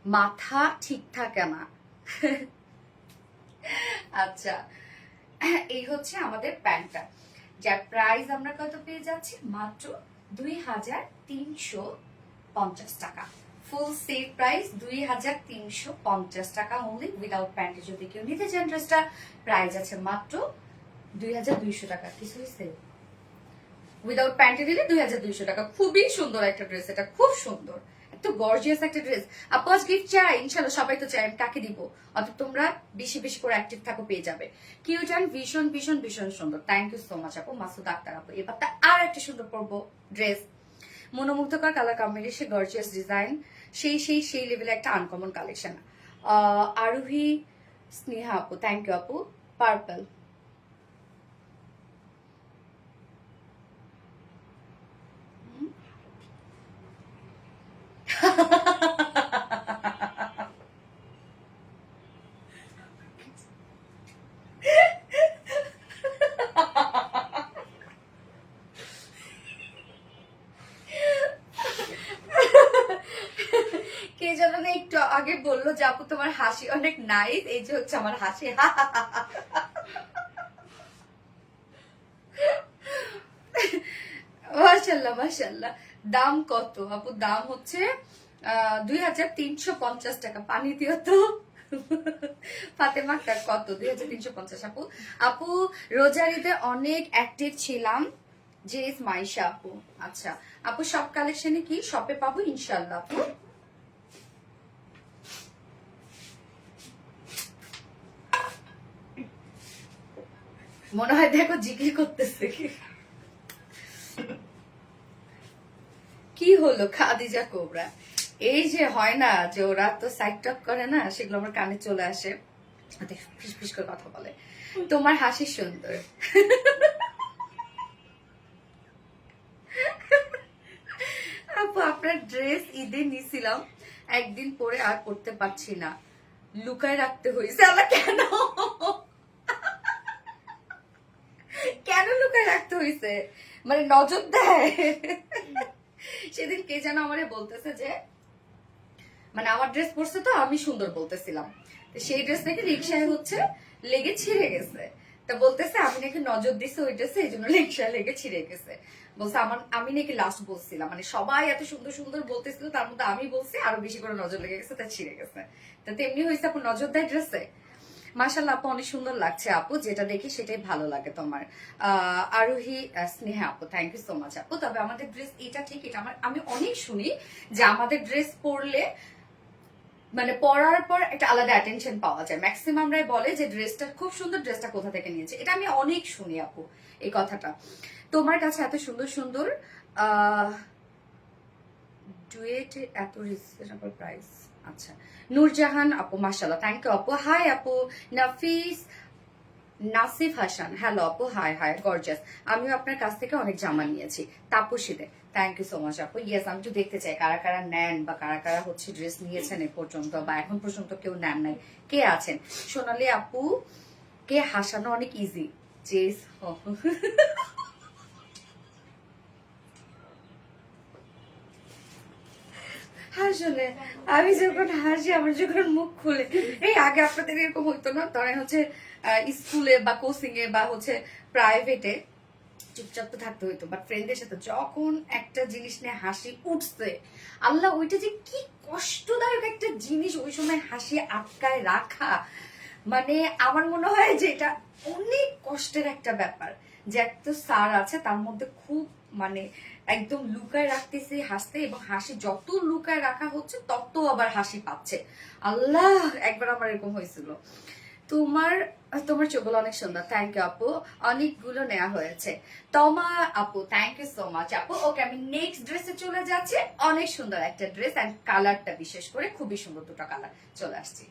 মাথা ঠিক থাকে না। আচ্ছা এই হচ্ছে আমাদের প্যান্টটা, যার প্রাইস আমরা কত পেয়ে যাচ্ছি? মাত্র 2350 টাকা। ফুল সেট প্রাইস 2350 টাকা অনলি, উইদাউট প্যান্টে যদি কেউ নিতে চান ড্রেসটা প্রাইস আছে মাত্র 2200 টাকা কিছু হয়েছে? উইদাউট প্যান্টে দিলে 2200 টাকা। খুবই সুন্দর একটা ড্রেস, এটা খুব সুন্দর, এত গর্জিয়াস একটা ড্রেস। আপু আজ গিফট চাই, ইনশাল্লাহ সবাই তো চাই, আমি কাকে দিব? অর্থাৎ তোমরা বেশি বেশি করে অ্যাক্টিভ থাকো, পেয়ে যাবে। কিউট অ্যান্ড ভীষণ ভীষণ ভীষণ সুন্দর। থ্যাংক ইউ সো মাচ আপু। মাসুদ আক্তার আপু, এবারটা আর একটা সুন্দর পরবো ড্রেস, মনোমুগ্ধকর কালার কম্বিনেশন, গর্জিয়াস ডিজাইন, সেই লেভেলে একটা আনকমন কালেকশন। আরোহী স্নেহা আপু, থ্যাংক ইউ আপু। পার্পল, কে যেন না একটু আগে বললো যে আপু তোমার হাসি অনেক নাইস, এই যে হচ্ছে আমার হাসি। মাশাল্লাহ মাশাল্লাহ। দাম কত আপু? দাম হচ্ছে 2350 টাকা। পানি দিও তো। ফাতেমা আক্তার কত? 2350 আপু। আপু রোজার ঈদে অনেক অ্যাক্টিভ ছিলাম, যে ইস মাইশা আপু। আচ্ছা আপু, সব কালেকশনে কি শপে পাবো ইনশাল্লাহ আপু? মনে হয় দেখো জিজ্ঞেস করতেছে কি হলো খাদিজা কোবরা। এই যে হয় না যে ওরা তো সাইড টক করে না, সেগুলো আমার কানে চলে আসে, ফিস ফিস করে কথা বলে। তোমার হাসি সুন্দর। আপু আপনার ড্রেস ঈদে নিছিলাম, একদিন পরে আর পড়তে পারছি না, লুকায় রাখতে হয়েছে। আল্লাহ কেন? কেন লুকায় রাখতে হয়েছে? মানে নজর দেয়? সেদিন কে যেন আমারে বলতেছে যে, মানে আমার ড্রেস পরছে তো আমি সুন্দর বলতেছিলাম, সেই ড্রেস নাকি রিক্সায় হচ্ছে লেগে ছিঁড়ে গেছে। তা বলতেছে আমি নাকি নজর দিছি ওই ড্রেসে, এই জন্য রিক্সায় লেগে ছিঁড়ে গেছে। বলছে আমি নাকি লাস্ট বলছিলাম, মানে সবাই এত সুন্দর সুন্দর বলতেছিল, তার মধ্যে আমি বলছি আরো বেশি করে নজর লেগে গেছে, তা ছিঁড়ে গেছে। তা তেমনি হয়েছে আপু, নজর দেয় ড্রেসে। মাশাআল্লাহ আপু, অনেক সুন্দর লাগছে আপু, যেটা দেখি সেটাই ভালো লাগে তোমার। আরোহী স্নেহা আপু, থ্যাংক ইউ সো মাচ আপু। তবে আমাদের ড্রেস এটা ঠিক, এটা আমি অনেক শুনি যে আমাদের ড্রেস পরলে মানে পরার পর একটা আলাদা অ্যাটেনশন পাওয়া যায়। ম্যাক্সিমামরাই বলে যে ড্রেসটা খুব সুন্দর, ড্রেসটা কোথা থেকে নিয়েছে, এটা আমি অনেক শুনি আপু এই কথাটা। তোমার কাছে এত সুন্দর সুন্দর ডুয়েট, এত রিজনেবল প্রাইস। আচ্ছা নূরজাহান আপু, মাশাআল্লাহ, থ্যাংক ইউ আপু। হাই আপু নাফিস, নাসিফ হাসান, হ্যালো আপু, হাই হাই গর্জাস। আমিও আপনার কাছ থেকে অনেক জামা নিয়েছি তাপসীতে, থ্যাংক ইউ সো মাচ আপু। ইয়েস, আমি তো দেখতে চাই কারা কারা নেন বা কারা কারা হচ্ছে ড্রেস নিয়েছেন এ পর্যন্ত, বা এখন পর্যন্ত কেউ নেন নাই, কে আছেন? সোনালি আপু, কে হাসানো অনেক ইজি। জেস আসলে আমি যখন হাসি, আমার যখন মুখ খুলে, এই আগে আপনাদের এরকম হইতো না, ধরেন হচ্ছে স্কুলে বা কোচিং এ বা হচ্ছে প্রাইভেটে চুপচাপ তো থাকতে হইতো, বাট ফ্রেন্ডদের সাথে যখন একটা জিনিস নিয়ে হাসি উঠছে, আল্লাহ ওইটা যে কি কষ্টদায়ক একটা জিনিস, ওই সময় হাসি আটকায় রাখা, মানে আমার মনে হয় যে এটা অনেক কষ্টের একটা ব্যাপার। যে একটা স্যার আছে তার মধ্যে খুব মানে একদম লুকায় রাখতেছে হাসতে, এবং হাসি যত লুকায় রাখা হচ্ছে তত আবার হাসি পাচ্ছে। আল্লাহ, একবার আমার এরকম হয়েছিল। তোমার তোমার চোখগুলো অনেক সুন্দর, থ্যাংক ইউ আপু। অনেকগুলো নেওয়া হয়েছে। তমা আপু, থ্যাংক ইউ সো মাচ আপু। ওকে, আমি নেক্সট ড্রেসে চলে যাচ্ছি। অনেক সুন্দর একটা ড্রেস, অ্যান্ড কালারটা বিশেষ করে খুবই সুন্দর, দুটো কালার। চলে আসছি।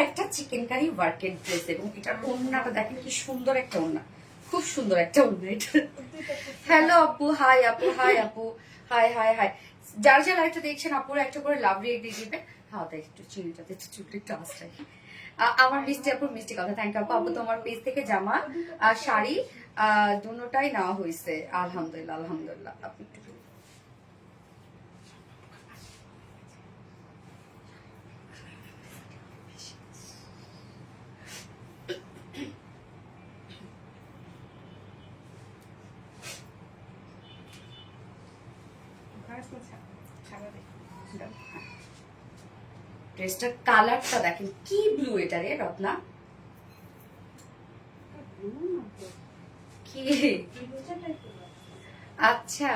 একটা চিকেন কারি ওয়ার্কের ড্রেস এবং এটার ওড়নাটা দেখেন কি সুন্দর একটা ওড়না, খুব সুন্দর একটা ওড়না এটা। হ্যালো আপু, হাই আপু, হাই আপু, হাই হাই হাই। যার যারা একটা দেখছেন আপুর একটা করে লাভ রিয়েক্ট দিয়ে দিবে। হ্যাঁ তাই একটু চিনিটাতে একটু চুলটা একটু আসটাই। আমার মিষ্টি আপুর মিষ্টি কথা, থ্যাংক ইউ আপু। আপু তোমার পেজ থেকে জামা আর শাড়ি দুটোটাই নেওয়া হয়েছে, আলহামদুলিল্লাহ আলহামদুলিল্লাহ। আপনি একটু ড্রেসটার কালারটা দেখেন কি ব্লু এটা রে রত্না, কি? আচ্ছা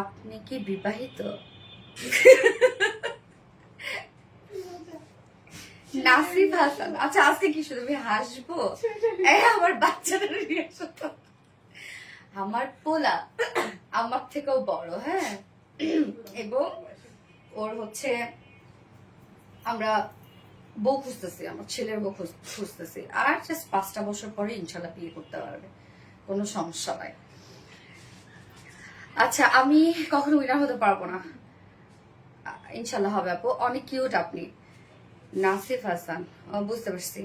আপনি কি বিবাহিত? নাসিব হাসান, আচ্ছা আজকে কি শুধু আমি হাসবো? আমার বাচ্চাটা আমার পোলা আমার থেকেও বড়, হ্যাঁ, এবং ওর হচ্ছে আমরা বউ খুঁজতেছি, আমার ছেলের বউ খুঁজতেছি, আর জাস্ট 5টা বছর পরে ইনশাল্লাহ বিয়ে করতে পারবে, কোনো সমস্যা নাই। আচ্ছা আমি কখনো উইনার হতে পারবো না, ইনশাল্লাহ হবে আপু। অনেক কিউট আপনি। নাসিফ হাসান, বুঝতে পারছি,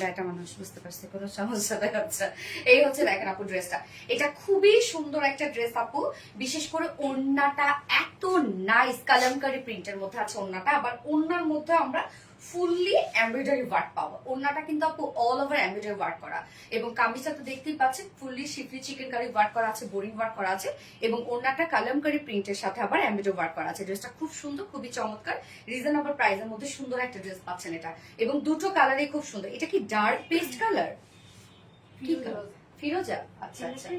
ডাটা মানুষ, বুঝতে পারছি, কোনো সমস্যা নাই। আচ্ছা এই হচ্ছে দেখেন আপু ড্রেসটা, এটা খুবই সুন্দর একটা ড্রেস আপু। বিশেষ করে ওড়নাটা এত নাইস কালামকারী প্রিন্টের মধ্যে আছে ওড়নাটা, আবার ওড়নার মধ্যে আমরা ফুললি এমব্রয়ডারি ওয়ার্ক পাবো। ওড়নাটা কিন্তু আপু অল ওভার এমব্রয়ডারি ওয়ার্ক করা, এবং কামিজটা তো দেখতেই পাচ্ছেন ফুললি শিফলি চিকেন কারি ওয়ার্ক করা আছে, বোরিং ওয়ার্ক করা আছে, এবং ওড়নাটা কালামকারী প্রিন্টের সাথে আবার এমব্রয়ডারি ওয়ার্ক করা আছে। ড্রেসটা খুব সুন্দর, খুবই চমৎকার, রিজনেবল প্রাইসের মধ্যে সুন্দর একটা ড্রেস পাচ্ছেন এটা, এবং দুটো কালারই খুব সুন্দর। এটা কি ডার্ক পেস্ট কালার? কি কালার? ফিরোজা, আচ্ছা আচ্ছা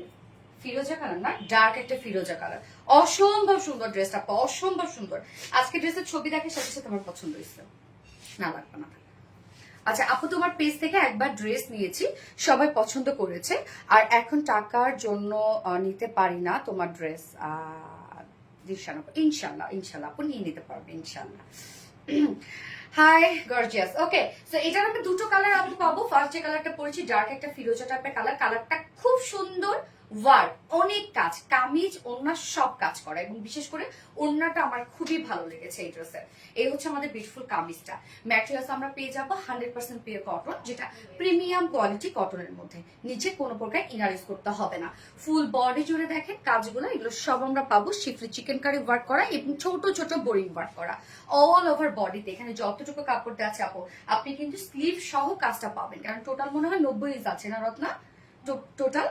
ফিরোজা কালার না, ডার্ক একটা ফিরোজা কালার। অসম্ভব সুন্দর ড্রেসটা, অসম্ভব সুন্দর। আজকে ড্রেসের ছবি দেখে সাথে সাথে আমার পছন্দ হয়েছে, না লাগবে না। আচ্ছা আপু তোমার পেজ থেকে একবার ড্রেস নিয়েছি, সবাই পছন্দ করেছে, আর এখন টাকার জন্য নিতে পারি না তোমার ড্রেস। ইনশাল্লাহ ইনশাল্লাহ আপু নিয়ে নিতে পারবে ইনশাল্লাহ। High gorgeous. ওকে সো এটার আমি দুটো কালার আপু পাবো। ফার্স্ট যে কালারটা পরেছি ডার্ক একটা ফিরোজা টাইপের কালার, কালারটা খুব সুন্দর, ওয়ার্ক অনেক কাজ, কামিজ ওড়না সব কাজ করা, এবং বিশেষ করে ওড়নাটা আমার খুবই ভালো লেগেছে এই ড্রেসের। এই হচ্ছে আমাদের বিউটিফুল কামিজটা। ম্যাটেরিয়ালস আমরা পেয়ে যাবো 100% পিওর কটন, যেটা প্রিমিয়াম কোয়ালিটি কটনের মধ্যে, নিচে কোনো প্রকার ইনার ইউজ করতে হবে না। ফুল বডি জুড়ে দেখেন কাজগুলো, এগুলো সব আমরা পাবো শিফলি চিকেন কারি ওয়ার্ক করা এবং ছোট ছোট বোরিং ওয়ার্ক করা অল ওভার বডিতে। এখানে যতটুকু কাপড় আছে আপু আপনি কিন্তু স্লিভ সহ কাজটা পাবেন, কারণ টোটাল মনে হয় 90 ইঞ্চ আছে না রত্না টোটাল।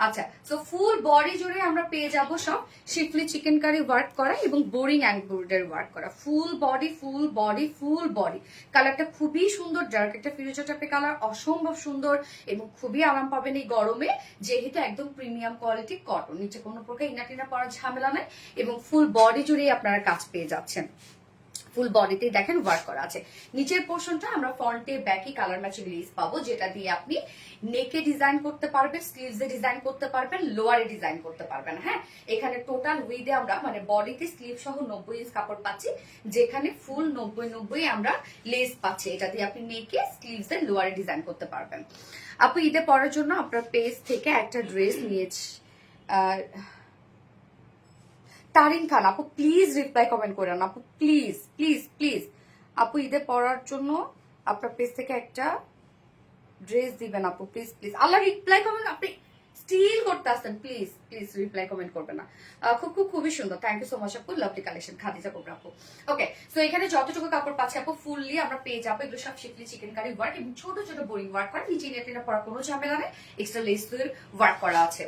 আচ্ছা সো ফুল বডি জুড়ে আমরা পেয়ে যাব সব শিফলি চিকেন কারি ওয়ার্ক করা এবং বোরিং এমব্রয়ডারি ওয়ার্ক করা, full body full body full body. কালারটা খুবই সুন্দর, ডার্ক একটা ফিরোজা টাইপের কালার, অসম্ভব সুন্দর এবং খুবই আরাম পাবেন এই গরমে, যেহেতু একদম প্রিমিয়াম কোয়ালিটি কটন, নিচে কোনো প্রকার ইনা টিনা পরার ঝামেলা নাই, এবং ফুল বডি জুড়েই আপনারা কাজ পেয়ে যাচ্ছেন। ফুল বডিতে দেখেন ওয়ার্ক করা আছে। নিচের পোর্শনটা আমরা ফ্রন্টে ব্যাকে কালার ম্যাচিং লেস পাবো, যেটা দিয়ে আপনি নেকে ডিজাইন করতে পারবেন, স্লিভসে ডিজাইন করতে পারবেন, লোয়ারে ডিজাইন করতে পারবেন। হ্যাঁ এখানে টোটাল উইডে আমরা মানে বডিতে স্লিভ সহ 90 ইঞ্চ কাপড় পাচ্ছি, যেখানে ফুল 90 আমরা লেস পাচ্ছি, এটা দিয়ে আপনি নেকে স্লিভসে লোয়ারে ডিজাইন করতে পারবেন। আপু ঈদে পরার জন্য আপনার পেজ থেকে একটা ড্রেস নিয়েছি। তারিন খান আপু প্লিজ রিপ্লাই কমেন্ট করেন আপু, প্লিজ প্লিজ প্লিজ আপু ঈদে পরার জন্য আপনার পেজ থেকে একটা ড্রেস দিবেন আপু, please please. Allah reply comment আপনি স্টিল করতে আসছেন, প্লিজ প্লিজ রিপ্লাই কমেন্ট করবেন না। খুবই সুন্দর, থ্যাংক ইউ সো মাচ আপু, লাভলি কালেকশন খাদিজা কোবরা আপু। ওকে সো এখানে যতটুকু কাপড় পাচ্ছি আপু ফুললি আমরা পেয়ে যাবো, এগুলো সব শিফলি চিকেন কারি ওয়ার্ক এবং ছোট ছোট বোরিং ওয়ার্ক করা, নিচে নেটিনা পরা কোনো ঝামেলা নেই, এক্সট্রা লেস ওয়ার্ক করা আছে,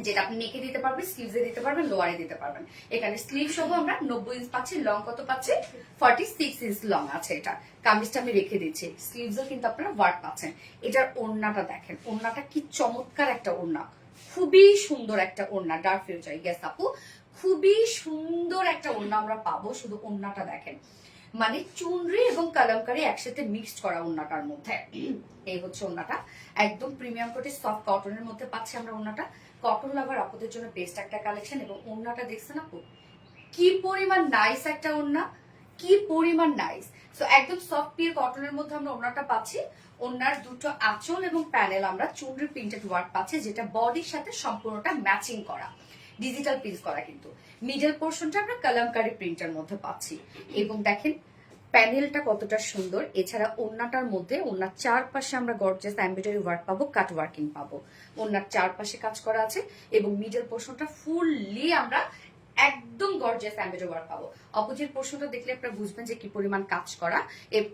যেটা আপনি নেকে দিতে পারবেন, স্লিভসে দিতে পারবেন, লোয়ারে দিতে পারবেন। এখানে স্লিভ সহ আমরা 90 ইঞ্চ পাচ্ছি, লং কত পাচ্ছি 46 ইঞ্চ লং আছে। এটা কামিজটা আমি রেখে দিচ্ছি, স্লিভসও কিন্তু আপনারা ওয়ার্ক পাচ্ছেন। এটার ওড়নাটা দেখেন, ওড়নাটা কি চমৎকার একটা ওড়না, খুবই সুন্দর একটা ওড়না, ডার্ক ফিউচার গেস আপু, খুবই সুন্দর একটা ওড়না আমরা পাবো। শুধু ওড়নাটা দেখেন, মানে চুনরি এবং কালামকারি একসাথে মিক্সড করা ওড়নাটার মধ্যে। এই হচ্ছে ওড়নাটা, একদম প্রিমিয়াম কোটি সফট কটনের মধ্যে পাচ্ছি আমরা ওড়নাটা। কটন লাভার আপুদের জন্য বেস্ট একটা কালেকশন, এবং ওড়নাটা দেখছেন আপু কি পরিমাণ নাইস একটা ওড়না, কি পরিমাণ নাইস। সো একদম সফট পিওর কটনের মধ্যে আমরা ওড়নাটা পাচ্ছি। ওড়নার দুটো আঁচল এবং প্যানেল আমরা চুনরি প্রিন্টেড ওয়ার্ক পাচ্ছি, যেটা বডির সাথে সম্পূর্ণটা ম্যাচিং করা, ডিজিটাল প্রিন্ট করা। কিন্তু মিডল পোর্শনটা আমরা কলমকারী প্রিন্টের মধ্যে পাচ্ছি। এবং দেখেন প্যানেলটা কতটা সুন্দর। এছাড়া ওড়নাটার মধ্যে ওড়নার চারপাশে আমরা গর্জিয়াস এমব্রয়ডারি ওয়ার্ক পাবো, কাট ওয়ার্কিং পাবো। ওড়নার চারপাশে কাজ করা আছে এবং মিডল পোর্শনটা ফুললি আমরা একদম গর্জিয়াস এমব্রয়ডারি ওয়ার্ক পাবো। অপোজিট পোর্শনটা দেখলে আপনারা বুঝবেন যে কি পরিমাণ কাজ করা,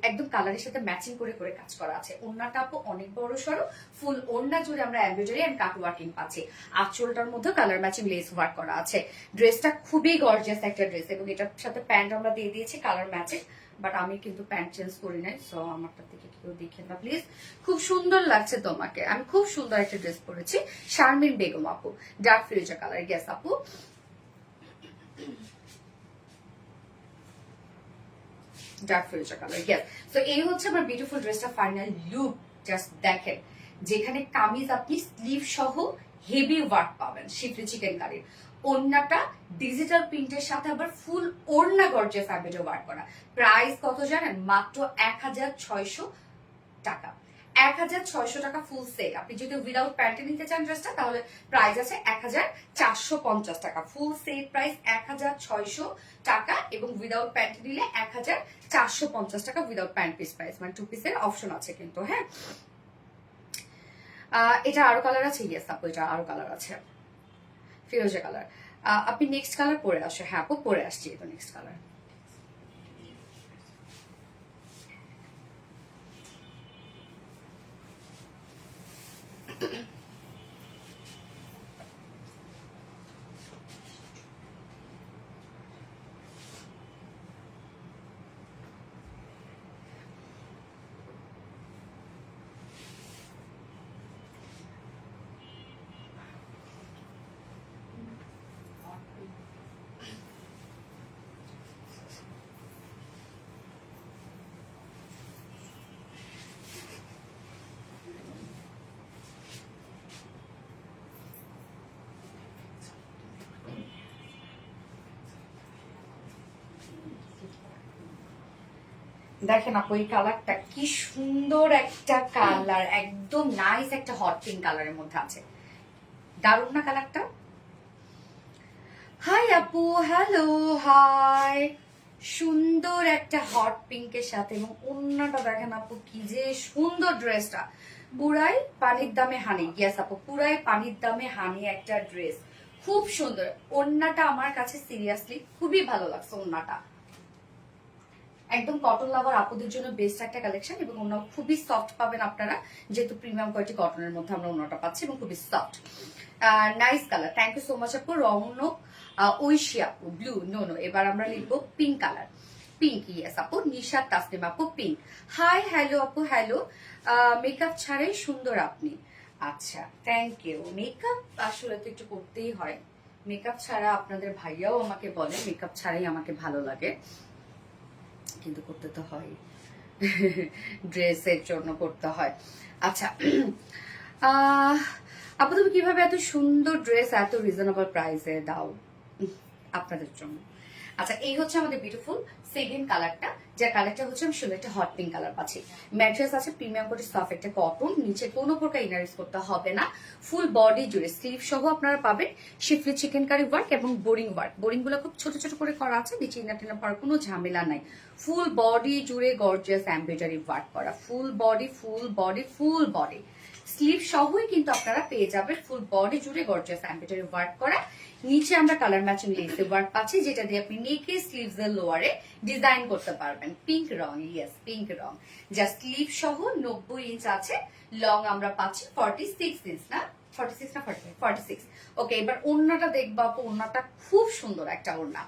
একদম কালারের সাথে ম্যাচিং করে করে কাজ করা আছে। ওড়নাটা আপু অনেক বড় সড়ো, ফুল ওড়না জুড়ে আমরা এমব্রয়ডারি এন্ড কাট ওয়ার্কিং পাচ্ছি। আঁচলটার মধ্যে কালার ম্যাচিং লেস ওয়ার্ক করা আছে। ড্রেসটা খুবই গর্জিয়াস একটা ড্রেস এবং এটার সাথে প্যান্ট আমরা দিয়ে দিয়েছি কালার ম্যাচিং, বাট আমি কিন্তু প্যান্ট চেঞ্জ করি নাই, সো আমারটা থেকে কেউ দেখেন না প্লিজ। খুব সুন্দর লাগছে তোমাকে, আমি খুব সুন্দর একটা ড্রেস পরেছি। শারমিন বেগম আপু, ডার্ক ফিরোজা কালার। ইয়েস আপু, ডার্ক ফিরোজা কালার। ইয়েস। সো এই হচ্ছে আমার বিউটিফুল ড্রেসটা ফাইনাল লুক। জাস্ট দেখেন, যেখানে কামিজ আপনি স্লিভ সহ হেভি ওয়ার্ক পাবেন শিফলি চিকেন কারির। ওড়নাটা ডিজিটাল প্রিন্টের সাথে আবার ফুল ওড়না গর্জিয়াস এমব্রয়ডারি ওয়ার্ক করা। প্রাইস কত জানেন? মাত্র 1600 টাকা। 1600 টাকা ফুল সেট। আপনি যদি উইদাউট প্যান্টে নিতে চান ড্রেসটা, তাহলে প্রাইস আছে 1450 টাকা। ফুল সেট প্রাইস 1600 টাকা এবং উইদাউট প্যান্ট নিলে 1450 টাকা উইদাউট প্যান্ট পিস প্রাইস, মানে 2 পিসের অপশন আছে কিন্তু। হ্যাঁ, এটা আরো কালার আছে। ইয়েস আপু, এটা আরো কালার আছে, ফিরোজা কালার। আপনি নেক্সট কালার পরে আসো। হ্যাঁ আপু, পরে আসছি তো নেক্সট কালার। দেখেন আপু, এই কালারটা কি সুন্দর একটা কালার, একদম নাইস একটা হট পিঙ্ক কালারের মধ্যে আছে। দারুণ না কালারটা? হাই আপু, হ্যালো, হাই। সুন্দর একটা হট পিঙ্কের সাথে এবং ওড়নাটা দেখেন আপু, কি যে সুন্দর ড্রেসটা। পুরাই পানির দামে হানি। ইয়েস আপু, পুরাই পানির দামে হানি একটা ড্রেস, খুব সুন্দর। ওড়নাটা আমার কাছে সিরিয়াসলি খুবই ভালো লাগছে। ওড়নাটা একদম কটন লাভার আপুদের জন্য বেস্ট একটা কালেকশন এবং ওনা খুবই সফট পাবেন আপনারা, যেহেতু প্রিমিয়াম কোয়ালিটি কটনের মধ্যে আমরা ওনাটা পাচ্ছি এবং খুবই soft. Nice colour. Thank you so much আপু। রৌনক ঐশী আপু, ব্লু। নো, এবার আমরা লিখবো পিঙ্ক কালার। পিঙ্ক, ইয়েস আপু। নিশা তাসনিম আপু, পিঙ্ক। হাই, হ্যালো আপু, হ্যালো। মেকআপ ছাড়াই সুন্দর আপনি। আচ্ছা, থ্যাংক ইউ। মেকআপ আসলে তো একটু করতেই হয়, মেকআপ ছাড়া আপনাদের ভাইয়াও আমাকে বলে মেকআপ ছাড়াই আমাকে ভালো লাগে, কিন্তু করতে তো হয়, ড্রেসের জন্য করতে হয়। আচ্ছা, আপু তুমি কিভাবে এত সুন্দর ড্রেস এত রিজনেবল প্রাইসে দাও? আপনাদের জন্য। আচ্ছা, এই হচ্ছে আমাদের বিউটিফুল সেকেন্ড কালারটা, যার কালারটা হচ্ছে আমি সুন্দর একটা হট পিঙ্ক কালার পাচ্ছি। ম্যাট্রেস আছে প্রিমিয়াম কোটি সফট একটা কটন, নিচে কোনো প্রকার ইনার ইউজ করতে হবে না। ফুল বডি জুড়ে স্লিভ সহ আপনারা পাবেন শিফলি চিকেন কারি ওয়ার্ক এবং বোরিং ওয়ার্ক। বোরিং গুলো খুব ছোট ছোট করে করা আছে, নিচে ইনার টিনার পরার কোনো ঝামেলা নাই। ফুল বডি জুড়ে গর্জিয়াস এমব্রয়ডারি ওয়ার্ক করা। Full body, full body, full body sleeve সহই কিন্তু আপনারা পেয়ে যাবেন ফুল বডি জুড়ে গর্জিয়াস এমব্রয়ডারি ওয়ার্ক করা। নিচে আমরা কালার ম্যাচিং লেসে ওয়ার্ক পাচ্ছি, যেটা দিয়ে আপনি নেকে স্লিভস এর লোয়ারে ডিজাইন করতে পারবেন। পিঙ্ক রং, ইয়েস পিঙ্ক রং। যা স্লিভ সহ 90 ইঞ্চ আছে, লং আমরা পাচ্ছি 46 ইঞ্চ, না 46 না 46। ওকে, এবার ওড়নাটা দেখবো আপু। ওড়নাটা খুব সুন্দর একটা ওড়না,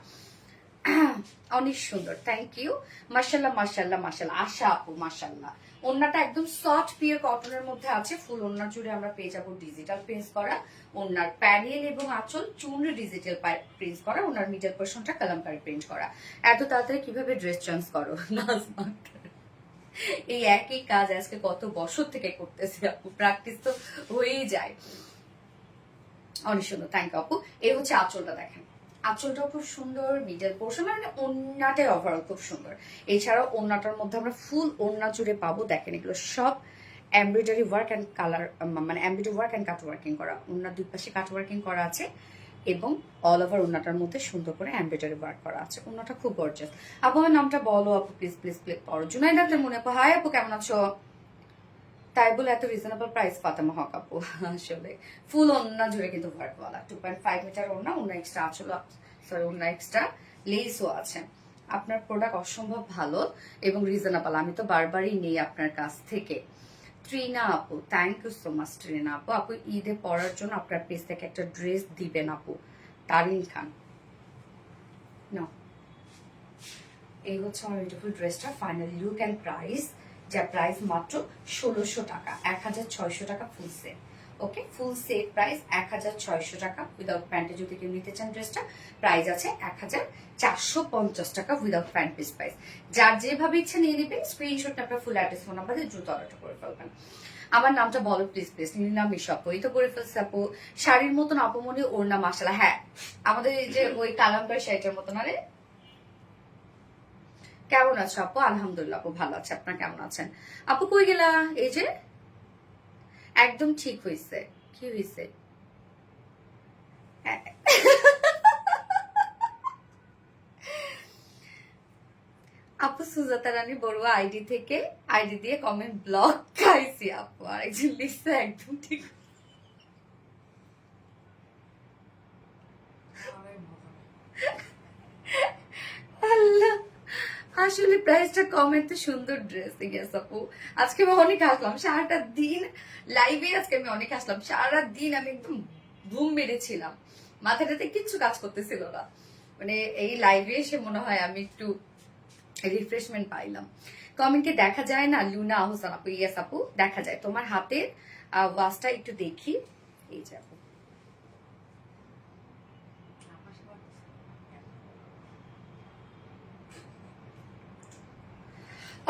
অনেক সুন্দর। Thank you. মাশাল্লাহ মাশাল্লাহ মাশাল্লাহ। আশা আপু, মাশাল্লাহ। ওড়নাটা একদম সফট পিওর কটনের মধ্যে আছে। ফুল ওড়না জুড়ে আমরা পেয়ে যাবো ডিজিটাল প্রিন্টস করা। ওড়নার প্যানেল এবং আঁচল চুনরি ডিজিটাল প্রিন্টস করা। ওনার মিডল পোর্শনটা কলমকারি প্রিন্ট করা। এত তাড়াতাড়ি কিভাবে ড্রেস চেঞ্জ করো? এই একই কাজ আজকে কত বছর থেকে করতেছি আপু, প্র্যাকটিস তো হয়েই যায়। অনেক সুন্দর, থ্যাংক ইউ আপু। এই হচ্ছে আঁচলটা, দেখেন আঁচলটাও খুব সুন্দর, মিডল পোর্শন মানে ওড়নাটাই ওভারঅল খুব সুন্দর। এছাড়াও ওড়নাটার মধ্যে আমরা ফুল ওড়না জুড়ে পাবো। দেখেন এগুলো সব এমব্রয়ডারি ওয়ার্ক অ্যান্ড কালার, মানে embroidery work and cut working করা। ওড়নার দুই পাশে কাট ওয়ার্কিং করা আছে এবং অল ওভার ওড়নাটার মধ্যে সুন্দর করে এমব্রয়ডারি ওয়ার্ক করা আছে। ওড়নাটা খুব গর্জিয়াস। আপু আমার নামটা বলো আপু, প্লিজ প্লিজ প্লিজ পড়ো। জুনাইদা মনে আপু, হাই আপু কেমন আছো? তাই বলে এত রিজনেবল প্রাইস ফাতেমা হক আপু। আসলে ফুল ওড়না জুড়ে কিন্তু ওয়ার্কওয়ালা, 2.5 মিটার ওড়না, ওড়না এক্সট্রা আঁচল, সরি ওড়না এক্সট্রা লেসও আছে। আপনার প্রোডাক্ট অসম্ভব ভালো এবং রিজনেবল, আমি তো বারবারই নেই আপনার কাছ থেকে। ট্রিনা আপু, thank you so much Trina আপু। আপু ঈদে পরার জন্য আপনার পেজ থেকে একটা ড্রেস দিবেন আপু। তারিন খান, না এই হচ্ছে আমার বিউটিফুল ড্রেসটা, ফাইনাল লুক অ্যান্ড প্রাইস, যা প্রাইস মাত্র 1600 টাকা, 1600 টাকা ফুল সেট। ওকে, ফুল সেট প্রাইস 1600 টাকা। উইদাউট প্যান্টে যদি কেউ নিতে চান ড্রেসটা, প্রাইস আছে 1450 টাকা উইদাউট প্যান্ট পিস প্রাইস। যার যেভাবে ইচ্ছা নিয়ে নেবেন, স্ক্রিনশট আপনার ফুল অ্যাড্রেস ফোন নাম্বার দিয়ে দ্রুত অর্ডার করে ফেলবেন। আমার নামটা বলো প্লিজ প্লিজ। নীলিমা মিশা আপু, এই তো করে ফেলছে আপু। শাড়ির মতন আপমনি ওড়না মাশাআল্লাহ। হ্যাঁ, আমাদের এই যে ওই কালামকার শাড়িটার মতন। আরে কেমন আছো আপু? আলহামদুলিল্লাহ আপু ভালো আছে, আপনার কেমন আছেন আপু? কই গেলা? এই যে একদম ঠিক হয়েছে। কি হয়েছে? আপু সুজাতা রানী বড়ুয়া আইডি থেকে, আইডি দিয়ে কমেন্ট ব্লক খাইছি আপু। আর একজন লিখছে একদম ঠিক। আল্লাহ, আসলে প্রাইসটা কম, এত সুন্দর ড্রেস। ইয়েস আপু, আজকে আমি অনেক হাসলাম সারাটা দিন লাইভে। আজকে আমি অনেক হাসলাম সারা দিন, আমি একদম ঘুম মেরেছিলাম, মাথাটাতে কিচ্ছু কাজ করতেছিল না। মানে এই লাইভে এসে মনে হয় আমি একটু রিফ্রেশমেন্ট পাইলাম। কমেন্টে দেখা যায় না লুনা আহসান আপু? ইয়েস আপু দেখা যায়। তোমার হাতের ওয়াচটা একটু দেখি। এই যে আপু,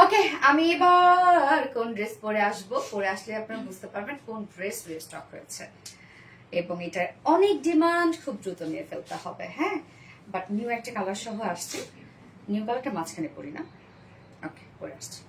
ওকে, আমি এবার কোন ড্রেস পরে আসবো, পরে আসলে আপনারা বুঝতে পারবেন কোন ড্রেস রিস্টক হয়েছে। এবং এটার অনেক ডিমান্ড, খুব দ্রুত নিয়ে ফেলতে হবে। হ্যাঁ, বাট নিউ একটা কালার সহ আসছে। নিউ কালারটা মাঝখানে পরি না। ওকে, পরে আসছে।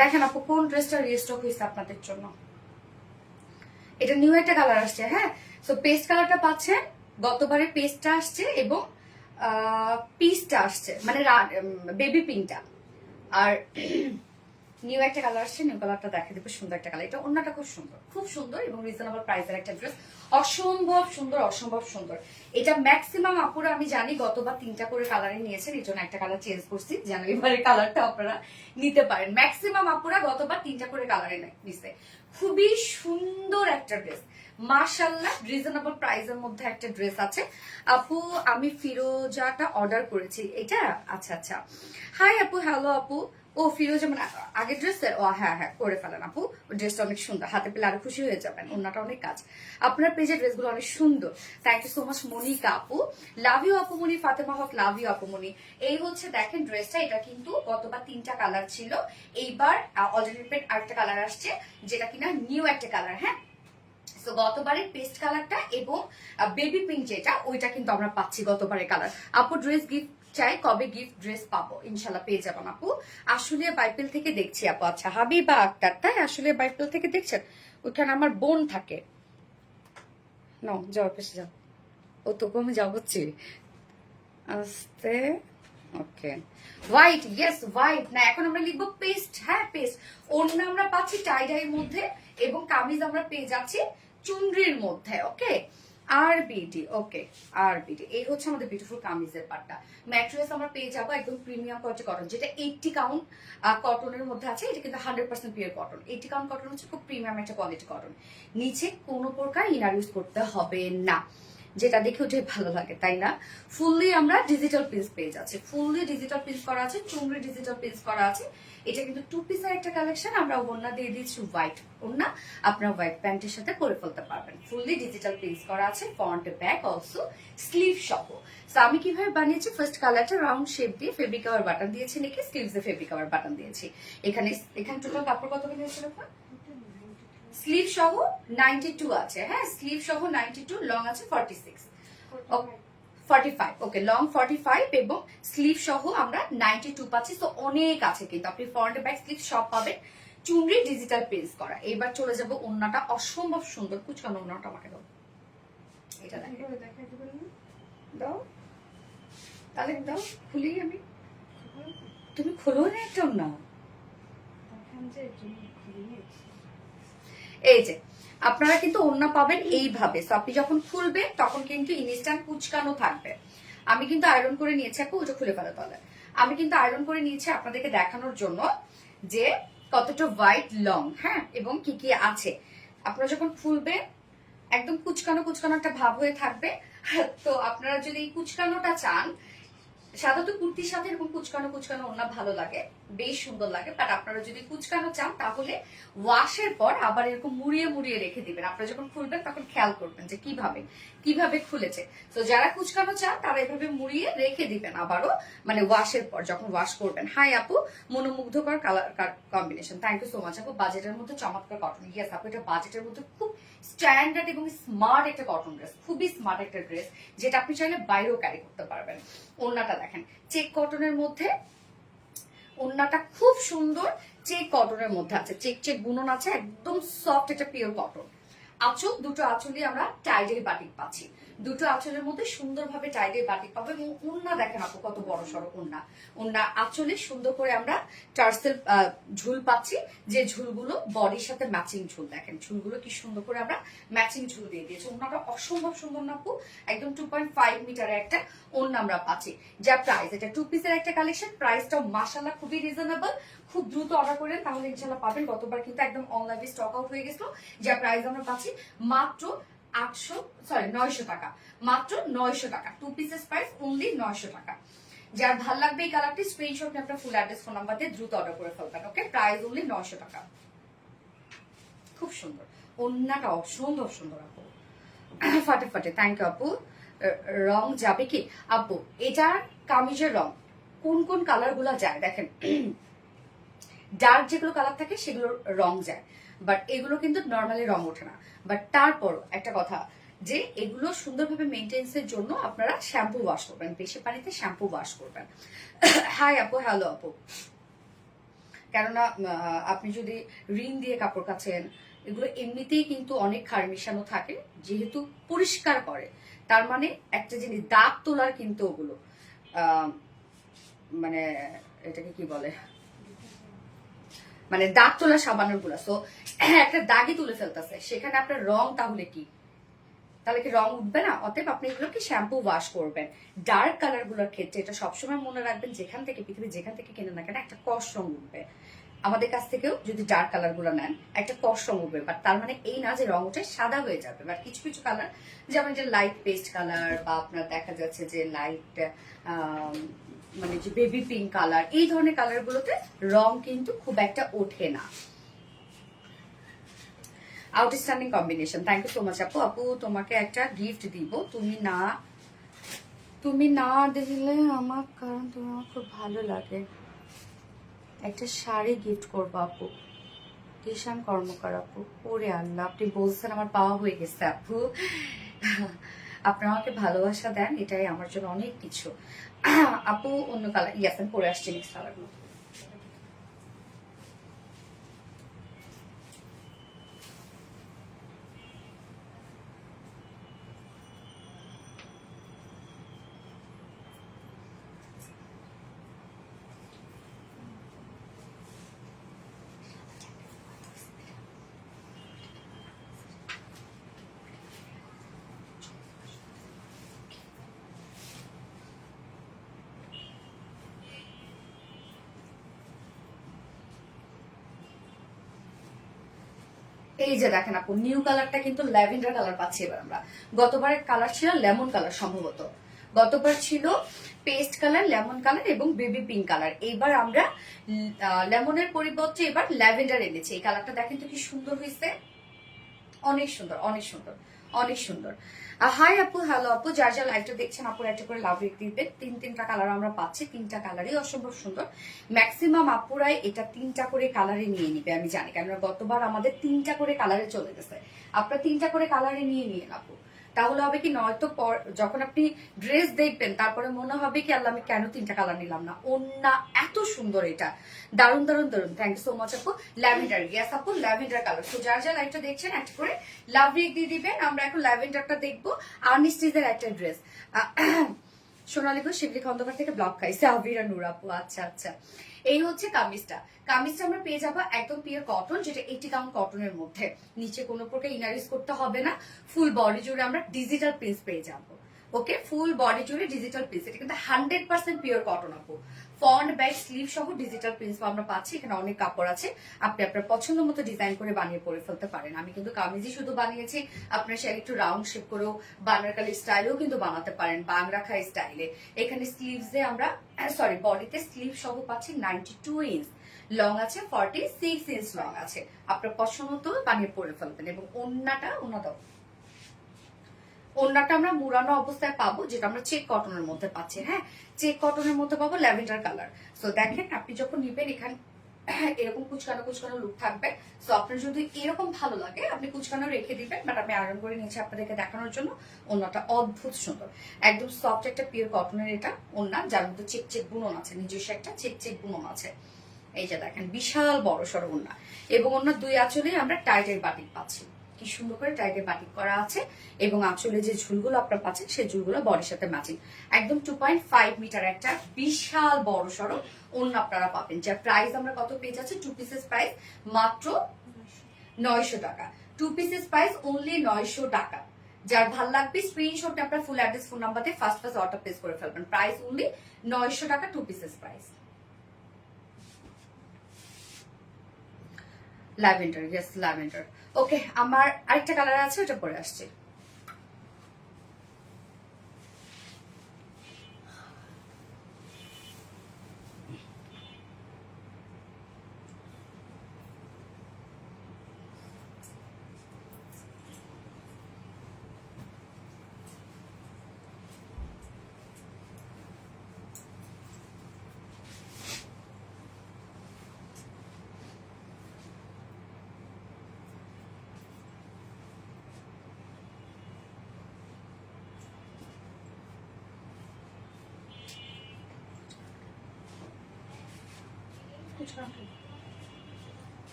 দেখেন আপু কোন ড্রেসটা রিস্টক হয়েছে আপনাদের জন্য। এটা নিউ একটা কালার আসছে। হ্যাঁ, সো পেস্ট কালারটা পাচ্ছেন, গতবারে পেস্টটা আসছে এবং পিসটা আসছে, মানে বেবি পিঙ্কটা। আর নিউ একটা কালার আসছে, নিউ কালারটা দেখা দেবো। সুন্দর একটা কালার, এটা অন্যটা খুব সুন্দর, খুব সুন্দর এবং রিজনেবল প্রাইসের একটা ড্রেস। অসম্ভব সুন্দর, অসম্ভব সুন্দর। এটা ম্যাক্সিমাম আপুরা আমি জানি গতবার 3টা করে কালারে নিয়েছেন, এই জন্য একটা কালার চেঞ্জ করছি যেন এবারে কালারটা আপনারা নিতে পারেন। ম্যাক্সিমাম আপুরা গতবার 3টা করে কালারে নিছে। খুবই সুন্দর একটা ড্রেস, মাশাআল্লাহ। রিজনেবল প্রাইসের মধ্যে একটা ড্রেস আছে আপু। আমি ফিরোজাটা অর্ডার করেছি এটা। আচ্ছা আচ্ছা, হাই আপু, হ্যালো আপু, ও ফিরোজা মানে আগের ড্রেসের, ও হ্যাঁ হ্যাঁ করে ফেলেন আপু, ড্রেসটা অনেক সুন্দর, হাতে পেলে আরো খুশি হয়ে যাবেন, ওনাটা অনেক কাজ। আপনার পেজের ড্রেসগুলো অনেক সুন্দর। Thank you so much Monika আপু, লাভ ইউ আপু মনি, ফাতেমা হক লাভ ইউ আপু মনি। এই হচ্ছে দেখেন ড্রেসটা, এটা কিন্তু গতবার 3টা কালার ছিল, এইবার অল্টারনেটিভ আরেকটা কালার আসছে, যেটা কিনা নিউ একটা কালার। হ্যাঁ, তো গতবারের পেস্ট কালারটা এবং বেবি পিঙ্ক যেটা, ওইটা কিন্তু আমরা পাচ্ছি গতবারের কালার। আপু ড্রেস গিফট চাই, কবে গিফট ড্রেস পাবো? ইনশাল্লাহ পেয়ে যাবেন আপু। আসলে বাইপেল থেকে দেখছি আপু। আচ্ছা হাবিবা আক্তার, তাই আসলে বাইপেল থেকে দেখছেন? ওইখানে আমার বোন থাকে। নাও যাও পেশে যাও, ও তোকে আমি যাও হচ্ছি আস্তে। ওকে হোয়াইট, ইয়েস হোয়াইট। না এখন আমরা লিখবো পেস্ট। হ্যাঁ পেস্ট। ওড়না আমরা পাচ্ছি টাই ডাইয়ের মধ্যে এবং কামিজ আমরা পেয়ে যাচ্ছি চুনরির মধ্যে। ওকে আরবিডি, ওকে আরবিডি, এই হচ্ছে আমাদের বিউটিফুল কামিজের পাটটা। ম্যাট্রেস আমরা পেয়ে যাবো একদম প্রিমিয়াম কোয়ালিটি কটন, যেটা 80 কাউন্ট কটনের মধ্যে আছে। এটা কিন্তু 100% পিওর কটন। 80 কাউন্ট কটন হচ্ছে খুব প্রিমিয়াম একটা কোয়ালিটি কটন। নিচে কোনো প্রকার ইনার ইউজ করতে হবে না, যেটা দেখে ওঠে ভালো লাগে, তাই না? ফুললি আমরা ডিজিটাল প্রিন্ট পেয়ে যাচ্ছি, ফুললি ডিজিটাল প্রিন্ট করা আছে, চুনরি ডিজিটাল প্রিন্ট করা আছে। এটা কিন্তু 2 পিসের একটা কালেকশন। আমরা ওড়না দিয়ে দিচ্ছি হোয়াইট ওড়না, আপনারা হোয়াইট প্যান্টের সাথে করে ফেলতে পারবেন। ফুললি ডিজিটাল প্রিন্ট করা আছে, ফ্রন্ট ব্যাক অলসো স্লিভ সহ। তো আমি কিভাবে বানিয়েছি, ফার্স্ট কালারটা রাউন্ড শেপ দিয়ে ফেব্রিক কভার বাটন দিয়েছি, নাকি স্লিভস এ ফেব্রিক কভার বাটন দিয়েছি। এখানে টোটাল কাপড় কত নিয়েছিল? স্লিভ সহ 92 আছে। হ্যাঁ স্লিভ সহ 92, লং আছে 46, 45। ওকে লং 45 এবং স্লিভ সহ আমরা 92 পাচ্ছি। তো অনেক আছে কিন্তু, আপনি ফ্রন্ট ব্যাক স্লিভ সব পাবেন, চুনরি ডিজিটাল প্রিন্ট করা। এবার চলে যাব ওন্নাটা, অসম্ভব সুন্দর কুচকানো ওন্নাটা আমাকে দাও। এটা দাও তাহলে দাও, খুলি আমি। তুমি খোলো না একটা ওন্না। এই যে আপনারা কিন্তু ওড়না পাবেন এইভাবে। তো আপনি যখন খুলবেন তখন কিন্তু ইনস্ট্যান্ট কুচকানো থাকবে। আমি কিন্তু আয়রন করে নিয়েছি আপু, ওটা খুলে ফেলে তাহলে। আমি কিন্তু আয়রন করে নিয়েছি আপনাদেরকে দেখানোর জন্য যে কতটা হোয়াইট লং, হ্যাঁ এবং কি কি আছে। আপনারা যখন খুলবেন একদম কুচকানো কুচকানো একটা ভাব হয়ে থাকবে। তো আপনারা যদি এই কুচকানোটা চান, সাধারণত কুর্তির সাথে এরকম কুচকানো কুচকানো ওড়না ভালো লাগে, বেশ সুন্দর লাগে। বাট আপনারা যদি কুচকানো চান তাহলে ওয়াশের পর আবার এরকম মুড়িয়ে মুড়িয়ে রেখে দিবেন। আপনারা যখন খুলবেন তখন খেয়াল করবেন যে কিভাবে খুলেছে। তো যারা কুচকানো চান তারা এভাবে মুড়িয়ে রেখে দিবেন আবারও, মানে ওয়াশের পর যখন ওয়াশ করবেন। হাই আপু, মনোমুগ্ধকর colour combination, thank you so much আপু। বাজেটের মধ্যে চমৎকার কটন, ইয়েস আপু এটা বাজেটের মধ্যে খুব স্ট্যান্ডার্ড এবং স্মার্ট একটা কটন ড্রেস, খুবই স্মার্ট একটা ড্রেস, যেটা আপনি চাইলে বাইরেও ক্যারি করতে পারবেন। ওড়নাটা দেখেন চেক কটনের মধ্যে, ওড়নাটা খুব সুন্দর চেক কটনের মধ্যে আছে, চেক চেক বুনন আছে, একদম সফট একটা পিওর কটন। আঁচল, দুটো আঁচলই আমরা টাইডের বাটিক পাচ্ছি, দুটো আঁচলের মধ্যে সুন্দরভাবে টাইডের বাটিক পাবো। এবং ওড়না দেখেন আপু কত বড় সড়ো ওড়না। ওড়না আঁচলে সুন্দর করে আমরা টার্সেল ঝুল পাচ্ছি, যে ঝুলগুলো বডির সাথে ম্যাচিং ঝুল। দেখেন ঝুলগুলো কি সুন্দর করে আমরা ম্যাচিং ঝুল দিয়ে দিয়েছি। ওড়নাটা অসম্ভব সুন্দর না আপু, একদম 2.5 মিটারের একটা ওড়না আমরা পাচ্ছি। যা প্রাইস, এটা 2 পিসের একটা কালেকশন, প্রাইসটাও মাশাআল্লাহ খুবই রিজনেবল। খুব দ্রুত অর্ডার করেন তাহলে ইনশাআল্লাহ পাবেন। গতবার কিন্তু একদম অনলাইনে স্টক আউট হয়ে গেছিল। যা প্রাইস আমরা পাচ্ছি মাত্র 900 টাকা, মাত্র 900 টাকা। 2 পিসেস প্রাইস অনলি 900 টাকা। যার ভালো লাগবে এই কালারটি স্ক্রিনশট নিয়ে আপনার ফুল অ্যাড্রেস ফোন নাম্বার দিয়ে দ্রুত অর্ডার করে ফেলবেন। ওকে প্রাইস অনলি 900 টাকা। খুব সুন্দর ওন্নাটা, সুন্দর সুন্দর আপু, ফাটে। থ্যাংক ইউ আপু। রং যাবে কি আপু? এটার কামিজের রং কোন কোন কালার গুলা যায় দেখেন, ডার্ক যেগুলো কালার থাকে সেগুলোর রং যায়, বাট এগুলো কিন্তু নর্মালি রং ওঠে না। বাট তারপর একটা কথা, যে এগুলো সুন্দরভাবে মেনটেন্সের জন্য আপনারা শ্যাম্পু ওয়াশ করবেন, বেশি পানিতে শ্যাম্পু ওয়াশ করবেন। হাই আপু, হ্যালো আপু। কেননা আপনি যদি রিন দিয়ে কাপড় কাচেন, এগুলো এমনিতেই কিন্তু অনেক ক্ষার মিশানো থাকে, যেহেতু পরিষ্কার করে, তার মানে একটা জিনিস দাগ তোলার কিন্তু ওগুলো মানে এটাকে কি বলে, মানে দাগ তোলা সাবানের গুলা। সো একটা দাগই তুলে ফেলতেছে, সেখানে আপনার রং তাহলে কি, তাহলে কি রং উঠবে না? অতএব আপনি এগুলোকে শ্যাম্পু ওয়াশ করবেন। ডার্ক কালার গুলোর ক্ষেত্রে এটা সবসময় মনে রাখবেন, যেখান থেকে পৃথিবী যেখান থেকে কেনেন না কেন একটা কস রং উঠবে। আমাদের কাছ থেকেও যদি ডার্ক কালার গুলো নেন একটা কস রং উঠবে, বাট তার মানে এই না যে রং উঠে সাদা হয়ে যাবে। বাট কিছু কিছু কালার, যেমন যে লাইট পেস্ট কালার বা আপনার দেখা যাচ্ছে যে লাইট মানে যে বেবি পিঙ্ক কালার, এই ধরনের কালার গুলোতে রং কিন্তু খুব একটা ওঠে না। Outstanding combination. Thank you so much আপু। আপু তোমাকে একটা গিফট দিব, তুমি না দিলে আমার, কারণ তুমি আমার খুব ভালো লাগে। একটা শাড়ি গিফট করবো আপু। কিষান কর্মকার আপু। ওরে আল্লাহ, আপনি বলছেন আমার পাওয়া হয়ে গেছে আপু। আপনারা আমাকে ভালোবাসা দেন, এটাই আমার জন্য অনেক কিছু। আপু অন্য কালার, ইয়াস আমি পরে আসছি নেক্সট কালারগুলো। এই যে দেখেন আপু, নিউ কালারটা কিন্তু ল্যাভেন্ডার কালার পাচ্ছি এবার আমরা। গতবারের কালার ছিল লেমন কালার সম্ভবত, গতবার ছিল পেস্ট কালার, লেমন কালার এবং বেবি পিঙ্ক কালার। এবার আমরা লেমনের পরিবর্তে এবার ল্যাভেন্ডার এনেছি। এই কালারটা দেখেন তো কি সুন্দর হয়েছে, অনেক সুন্দর, অনেক সুন্দর, অনেক সুন্দর। হাই আপু, হ্যালো আপু, যার যা লাইভটা দেখছেন আপুর একটা করে লাভ দিবেন। তিনটা কালার আমরা পাচ্ছি, তিনটা কালারই অসম্ভব সুন্দর। ম্যাক্সিমাম আপুরাই এটা 3টা করে কালারে নিয়ে নিবে আমি জানি, কারণ গতবার আমাদের 3টা করে কালারে চলে গেছে। আপনারা 3টা করে কালারে নিয়ে নিন আপু, তাহলে হবে কি, নয়তো যখন আপনি ড্রেস দেখবেন তারপরে মনে হবে কি আল্লাহ আমি কেন 3টা কালার নিলাম না। ওন্না এত সুন্দর, এটা দারুন দারুন দারুন। থ্যাংক ইউ সো মাচ আপু। ল্যাভেন্ডার, ইয়েস আপু ল্যাভেন্ডার কালার। তো যার যা লাইভটা দেখছেন একটা করে লাভ রেক দিয়ে দিবেন। আমরা এখন ল্যাভেন্ডারটা দেখবো। আর্নিস্টিজের একটা ড্রেস, সোনালী ঘোষ শিবলি খন্দকার থেকে ব্লক খাইছে আবিরা নূর আপু। আচ্ছা আচ্ছা, এই হচ্ছে কামিজটা। কামিজটা আমরা পেয়ে যাবো একদম পিওর কটন, যেটা 80 কাউন্ট কটনের মধ্যে। নিচে কোনো প্রকার ইনারিস করতে হবে না। ফুল বডি জুড়ে আমরা ডিজিটাল প্রিন্ট পেয়ে যাবো। ওকে, ফুল বডি জুড়ে ডিজিটাল প্রিন্ট, এটা কিন্তু 100% পিওর কটন আপু। ফন্ট, ব্যাক, স্লিভ সহ ডিজিটাল প্রিন্ট আমরা পাচ্ছি। এখানে অনেক কাপড় আছে, আপনি আপনার পছন্দ মতো ডিজাইন করে বানিয়ে পরে ফেলতে পারেন। আমি কিন্তু কামিজই শুধু বানিয়েছি, আপনার সে একটু রাউন্ড শেপ করেও বানারকালি স্টাইলেও কিন্তু বানাতে পারেন, বাংরাখা স্টাইলে। এখানে স্লিভসে আমরা বডিতে স্লিভ সহ পাচ্ছি 92 ইঞ্চ, লং আছে 46 ইঞ্চ লং আছে। আপনার পছন্দ মতো বানিয়ে পরে ফেলবেন। এবং ওন্নাটা আমরা মুড়ানো অবস্থায় পাবো, যেটা আমরা চেক কটনের মধ্যে পাচ্ছি। হ্যাঁ, চেক কটনের মধ্যে পাবো ল্যাভেন্ডার কালার। সো দেখেন, আপনি যখন নিবেন এখানে এরকম কুচকানো কুচকানো লুক থাকবে। সো আপনার যদি এরকম ভালো লাগে আপনি কুচকানো রেখে দিবেন, বাট আমি আয়রন করে নিয়েছি আপনাদেরকে দেখানোর জন্য। ওন্নাটা অদ্ভুত সুন্দর, একদম সফট একটা পিওর কটনের এটা ওন্না, যার মধ্যে চেক চেক বুনন আছে, নিজস্ব একটা চেক চেক বুনন আছে। এই যে দেখেন, বিশাল বড় সড়ো ওন্না। এবং অন্য দুই আঁচলেই আমরা টাইটের বাটিক পাচ্ছি, কি সুন্দর করে টাইটের বাটিক করা আছে। এবং আঁচলে যে ঝুলগুলো আপনারা পাচ্ছেন সেই ঝুলগুলো বডির সাথে ম্যাচিং। একদম 2.5 মিটার একটা বিশাল বড় সড়ো ওন্না আপনারা পাবেন, যার প্রাইস আমরা কত পেয়ে যাচ্ছি, 2 পিসেস প্রাইস মাত্র 900 টাকা। 2 পিসেস প্রাইস অনলি 900 টাকা। যার ভাল লাগবে স্ক্রিনশট আপনার ফুল অ্যাড্রেস ফোন নাম্বার দিয়ে ফার্স্ট অর্ডার প্লেস করে ফেলবেন। প্রাইস অনলি 900 টাকা, 2 pieces price. Lavender, yes lavender. Okay, আমার আরেকটা কালার আছে, ওটা পরে আসছে।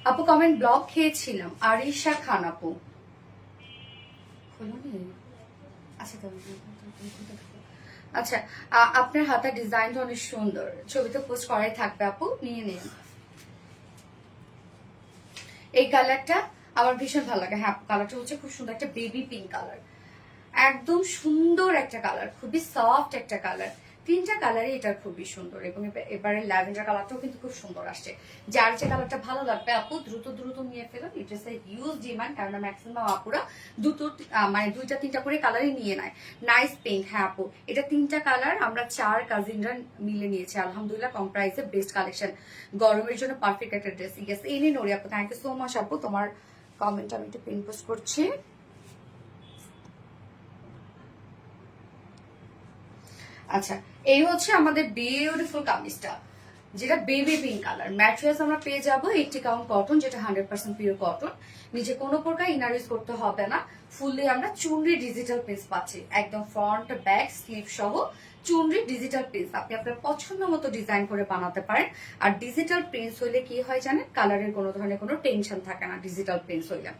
আপু কমেন্ট ব্লক খেয়েছিলাম, আরিশা খান আপু। আচ্ছা, আপনার হাতের ডিজাইনটা অনেক সুন্দর, ছবিতে পোস্ট করাই থাকবে আপু, নিয়ে নিন। এই কালারটা আমার ভীষণ ভালো লাগে। হ্যাঁ, কালারটা হচ্ছে খুব সুন্দর একটা বেবি পিঙ্ক কালার, একদম সুন্দর একটা কালার, খুবই সফট একটা কালার। তিনটা কালারই এটা খুবই সুন্দর এবং এবারে ল্যাভেন্ডার কালারটাও কিন্তু খুব সুন্দর আসছে। যার যে কালারটা ভালো লাগবে আপু দ্রুত দ্রুত নিয়ে ফেলুন। ইট ইস এ হিউজ ডিমান্ড, কারণ ম্যাক্সিমাম আপুরা মানে দুইটা তিনটা করে কালারই নিয়ে নেয়। Nice pink. হ্যাঁ আপু, এটা তিনটা কালার আমরা 4 কাজিনরা মিলে নিয়েছি, আলহামদুলিল্লাহ কম প্রাইসে বেস্ট কালেকশন, গরমের জন্য পারফেক্ট একটা ড্রেস। ইয়েস, এই নিন ওরি আপু, থ্যাংক ইউ সো মাচ আপু, তোমার কমেন্ট আমি একটু পিন পোস্ট করছি। আচ্ছা, এই হচ্ছে আমাদের বিউটিফুল কামিজটা, যেটা বেবি পিঙ্ক কালার। ম্যাটেরিয়ালস আমরা পেয়ে যাবো 80 কাউন্ট কটন, যেটা 100% পিওর কটন। নিচে কোনো প্রকার ইনার ইউজ করতে হবে না। ফুললি আমরা চুনরি ডিজিটাল প্রিন্ট পাচ্ছি, একদম ফ্রন্ট ব্যাক স্লিভ সহ চুনরি ডিজিটাল প্রিন্ট। আপনি আপনার পছন্দ মতো ডিজাইন করে বানাতে পারেন। আর ডিজিটাল প্রিন্টস হইলে কি হয় জানেন, কালারের কোনো ধরনের কোনো টেনশন থাকে না ডিজিটাল প্রিন্টস হইলে।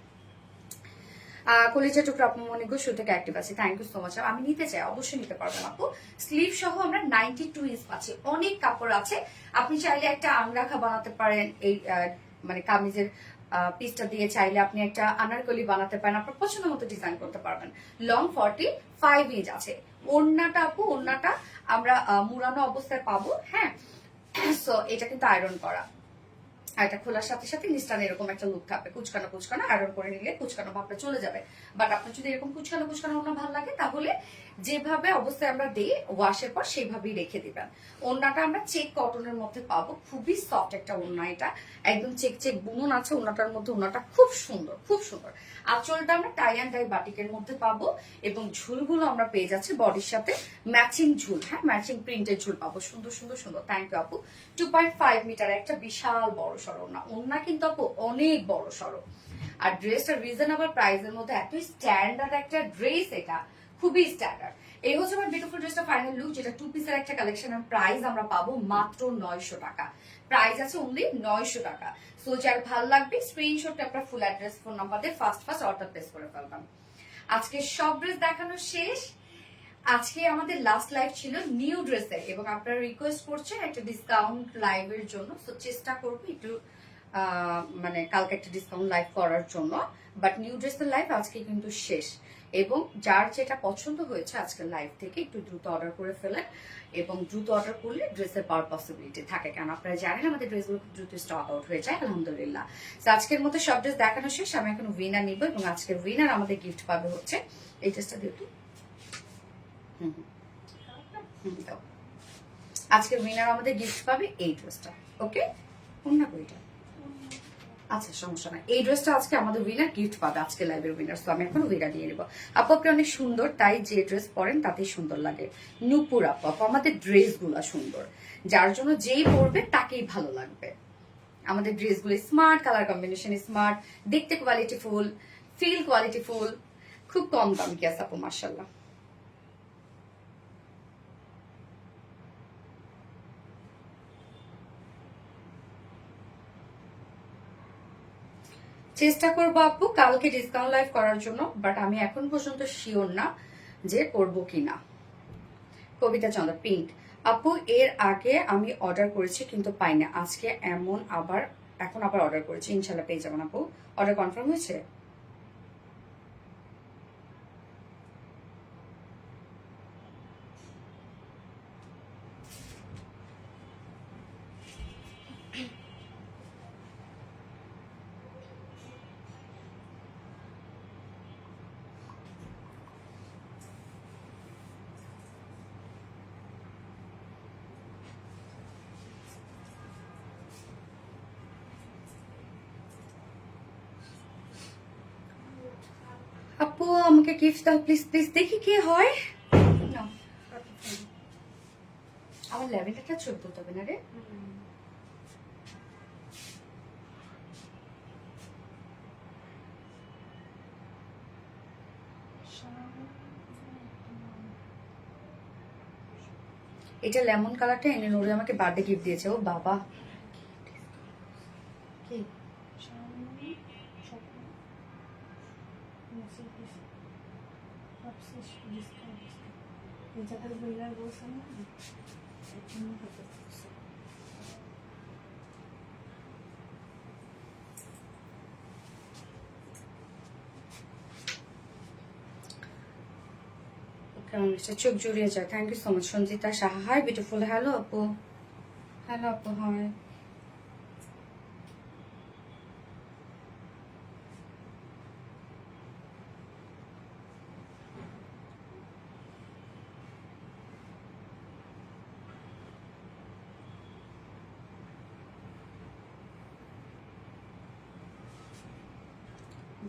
কলিজা টুকরো আপু মনে শুরু থেকে অ্যাক্টিভ আছে, থ্যাংক ইউ সো মাচ। আমি নিতে চাই, অবশ্যই নিতে পারবেন আপু। স্লিভ সহ আমরা 92 ইঞ্চ পাচ্ছি, অনেক কাপড় আছে। আপনি চাইলে একটা আংরাখা বানাতে পারেন এই মানে কামিজের পিসটা দিয়ে, চাইলে আপনি একটা আনারকলি বানাতে পারেন, আপনার পছন্দ মতো ডিজাইন করতে পারবেন। লং 45 ইঞ্চ আছে। ওড়নাটা আপু, ওড়নাটা আমরা মুড়ানো অবস্থায় পাবো। হ্যাঁ, সো এটা কিন্তু আয়রন করা, আর এটা খোলার সাথে সাথে নিস্টান এরকম একটা লুক থাকবে, কুচকানো কুচকানো। আয়রন করে নিলে কুচকানো ভাবটা চলে যাবে। বাট আপনার যদি এরকম কুচকানো কুচকানো ওড়না ভালো লাগে, তাহলে যেভাবে অবস্থায় আমরা দিই ওয়াশের পর সেইভাবেই রেখে দিবেন। ওড়নাটা আমরা চেক কটনের মধ্যে পাবো, খুবই সফট একটা ওড়না, এটা একদম চেক চেক বুনন আছে ওড়নাটার মধ্যে। ওড়নাটা খুব সুন্দর, খুব সুন্দর। আঁচলটা আমরা টাই অ্যান্ড ডাই বাটিকের মধ্যে পাবো, এবং ঝুলগুলো আমরা পেয়ে যাচ্ছি বডির সাথে ম্যাচিং ঝুল। হ্যাঁ, ম্যাচিং প্রিন্টের ঝুল পাবো, সুন্দর সুন্দর সুন্দর। থ্যাংক ইউ আপু। 2.5 মিটার একটা বিশাল বড় সড়ো না, ওড়না কিন্তু আপু অনেক বড় সড়ো। আর ড্রেসটা রিজনেবল প্রাইসের মধ্যে এত স্ট্যান্ডার্ড একটা ড্রেস, এটা খুবই স্ট্যান্ডার্ড। এই হচ্ছে আমার বিউটিফুল ড্রেসটা ফাইনাল লুক, যেটা 2 পিসের একটা কালেকশন। প্রাইস আমরা পাবো মাত্র 900 টাকা। প্রাইস আছে অনলি 900 টাকা। সো যার ভালো লাগবে স্ক্রিনশটটা আপনার ফুল অ্যাড্রেস ফোন নাম্বার দিয়ে ফার্স্ট অর্ডার প্লেস করে ফেলবেন। আজকে সব ড্রেস দেখানো শেষ। আজকে আমাদের লাস্ট লাইভ ছিল নিউ ড্রেসের, এবং আপনারা রিকোয়েস্ট করছেন একটা ডিসকাউন্ট লাইভের জন্য। তো চেষ্টা করবো একটু মানে কালকে একটা ডিসকাউন্ট লাইভ করার জন্য। বাট নিউ ড্রেসের লাইভ আজকে কিন্তু শেষ, এবং যার যেটা পছন্দ হয়েছে আজকের লাইভ থেকে একটু দ্রুত অর্ডার করে ফেলেন। এবং দ্রুত অর্ডার করলে ড্রেসের পাওয়ার পসিবিলিটি থাকে, কারণ আপনারা জানেন আমাদের ড্রেসগুলো খুব দ্রুত স্টক আউট হয়ে যায় আলহামদুলিল্লাহ। তো আজকের মতো সব ড্রেস দেখানো শেষ। আমি এখন উইনার নিব, এবং আজকের উইনার আমাদের গিফট পাবে হচ্ছে এই ড্রেসটা দিয়ে। আজকে উইনার আমাদের গিফট পাবে এই ড্রেসটা। ওকে, কোনটা বইটা? আচ্ছা, সমস্যা নাই, এই ড্রেসটা আজকে আমাদের উইনার গিফট পাবে, আজকে লাইভের উইনার। তো আমি এখন উইনার দিয়ে নেবো। আপু আপনি অনেক সুন্দর, তাই যে ড্রেস পরেন তাতেই সুন্দর লাগে। নূপুর আপু, আপু আমাদের ড্রেসগুলো সুন্দর, যার জন্য যেই পরবে তাকেই ভালো লাগবে। আমাদের ড্রেসগুলো স্মার্ট, কালার কম্বিনেশন স্মার্ট, দেখতে কোয়ালিটিফুল, ফিল কোয়ালিটিফুল, খুব কম দাম কি আছে আপু, মাশাআল্লাহ। চেষ্টা করবো আপু কালকে ডিসকাউন্ট লাইভ করার জন্য, বাট আমি এখন পর্যন্ত শিওর না যে করবো কিনা। কবিতা চন্দ্র পিঙ্ক আপু, এর আগে আমি অর্ডার করেছি কিন্তু পাইনি, আজকে এখন আবার অর্ডার করেছি, ইনশাল্লাহ পেয়ে যাবেন আপু। অর্ডার কনফার্ম হয়েছে? আপু আমাকে গিফট দাও প্লিজ প্লিজ, দেখি কি হয়। না, আমার ল্যাভেন্ডারটা ছবি তুলতে হবে না রে। এটা লেমন কালারটা এনে নোরে আমাকে বার্থডে গিফট দিয়েছে। ও বাবা, কি চোখ জুড়িয়ে যায়। Thank you so much Sanjita Saha. Hi beautiful. Hello আপু। হ্যালো আপু। হাই।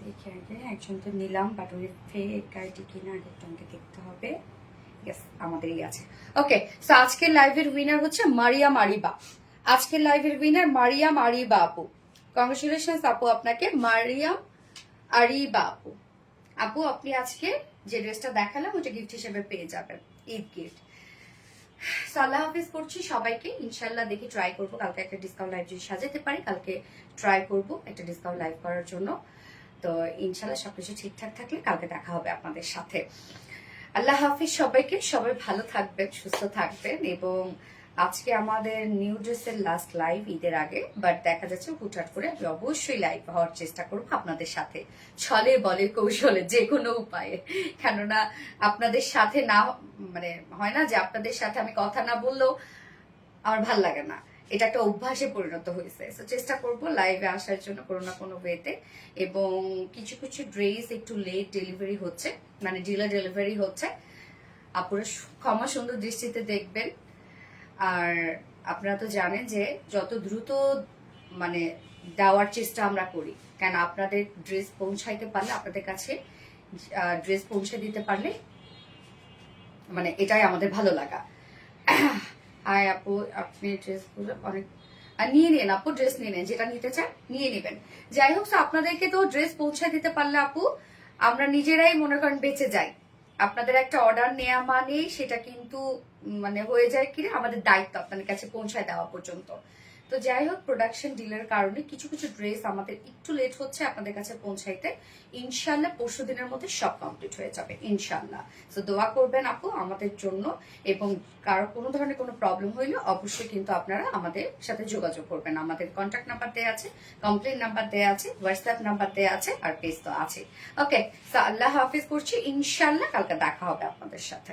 দেখি আগে একজন তো নিলাম, বাট ওই ফেক আইডি কিনা আগে তোমাকে দেখতে হবে। ইয়েস, আমাদেরই আছে। ওকে, সো আজকের লাইভের উইনার হচ্ছে মারিয়াম আরিবা। আজকের লাইভের উইনার মারিয়াম আরিবা আপু। কংগ্রেচুলেশনস আপু আপনাকে, মারিয়াম আরিবা আপু। আপু আপনি আজকে যে ড্রেসটা দেখালাম ওটা গিফট হিসেবে পেয়ে যাবেন, ঈদ গিফট। আল্লাহ হাফিজ করছি সবাইকে। ইনশাল্লাহ দেখি ট্রাই করবো কালকে একটা ডিসকাউন্ট লাইভ যদি সাজাতে পারি, কালকে ট্রাই করবো একটা ডিসকাউন্ট লাইভ করার জন্য। তো ইনশাল্লাহ সবকিছু ঠিকঠাক থাকলে কালকে দেখা হবে আপনাদের সাথে। আল্লাহ হাফিজ সবাইকে, সবাই ভালো থাকবেন, সুস্থ থাকবেন। এবং আজকে আমাদের নিউ ড্রেসের লাস্ট লাইভ ঈদের আগে, বাট দেখা যাচ্ছে হুটহাট করে আমি অবশ্যই লাইভ হওয়ার চেষ্টা করবো আপনাদের সাথে, ছলে বলে কৌশলে, যে কোনো উপায়ে। কেননা আপনাদের সাথে না, মানে হয় না যে আপনাদের সাথে আমি কথা না বললেও আমার ভাল লাগে না, এটা একটা অভ্যাসে পরিণত হয়েছে। তো চেষ্টা করব লাইভে আসার জন্য কোনো না কোনো ওয়েতে। এবং কিছু কিছু ড্রেস একটু লেট ডেলিভারি হচ্ছে, মানে ডিলে ডেলিভারি হচ্ছে, আপনারা ক্ষমা সুন্দর দৃষ্টিতে দেখবেন। আর আপনারা তো জানেন যে যত দ্রুত মানে দেওয়ার চেষ্টা আমরা করি, কেন আপনাদের ড্রেস পৌঁছাইতে পারলে, আপনাদের কাছে ড্রেস পৌঁছে দিতে পারলে মানে এটাই আমাদের ভালো লাগা। হাই আপু, আপনি ড্রেসগুলো অনেক নিয়ে নেন আপু, ড্রেস নিয়ে নেন, যেটা নিতে চান নিয়ে নেবেন। যাই হোক, আপনাদেরকে তো ড্রেস পৌঁছায় দিতে পারলে আপু আমরা নিজেরাই মনে করেন বেঁচে যাই। আপনাদের একটা অর্ডার নেওয়া মানেই সেটা কিন্তু মানে হয়ে যায় কিনা আমাদের দায়িত্ব আপনাদের কাছে পৌঁছায় দেওয়া পর্যন্ত। তো যাই হোক, প্রোডাকশন ডিলের কারণে কিছু কিছু ড্রেস আমাদের একটু লেট হচ্ছে আপনাদের কাছে পৌঁছাইতে। ইনশাল্লাহ পরশু দিনের মধ্যে সব কমপ্লিট হয়ে যাবে ইনশাল্লাহ। তো দোয়া করবেন আপু আমাদের জন্য। এবং কারো কোনো ধরনের কোনো প্রবলেম হইলে অবশ্যই কিন্তু আপনারা আমাদের সাথে যোগাযোগ করবেন। আমাদের কন্ট্যাক্ট নাম্বার দেওয়া আছে, কমপ্লেন নাম্বার দেওয়া আছে, হোয়াটসঅ্যাপ নাম্বার দেওয়া আছে, আর পেজ তো আছে। ওকে, আল্লাহ হাফিজ করছি। ইনশাল্লাহ কালকে দেখা হবে আপনাদের সাথে।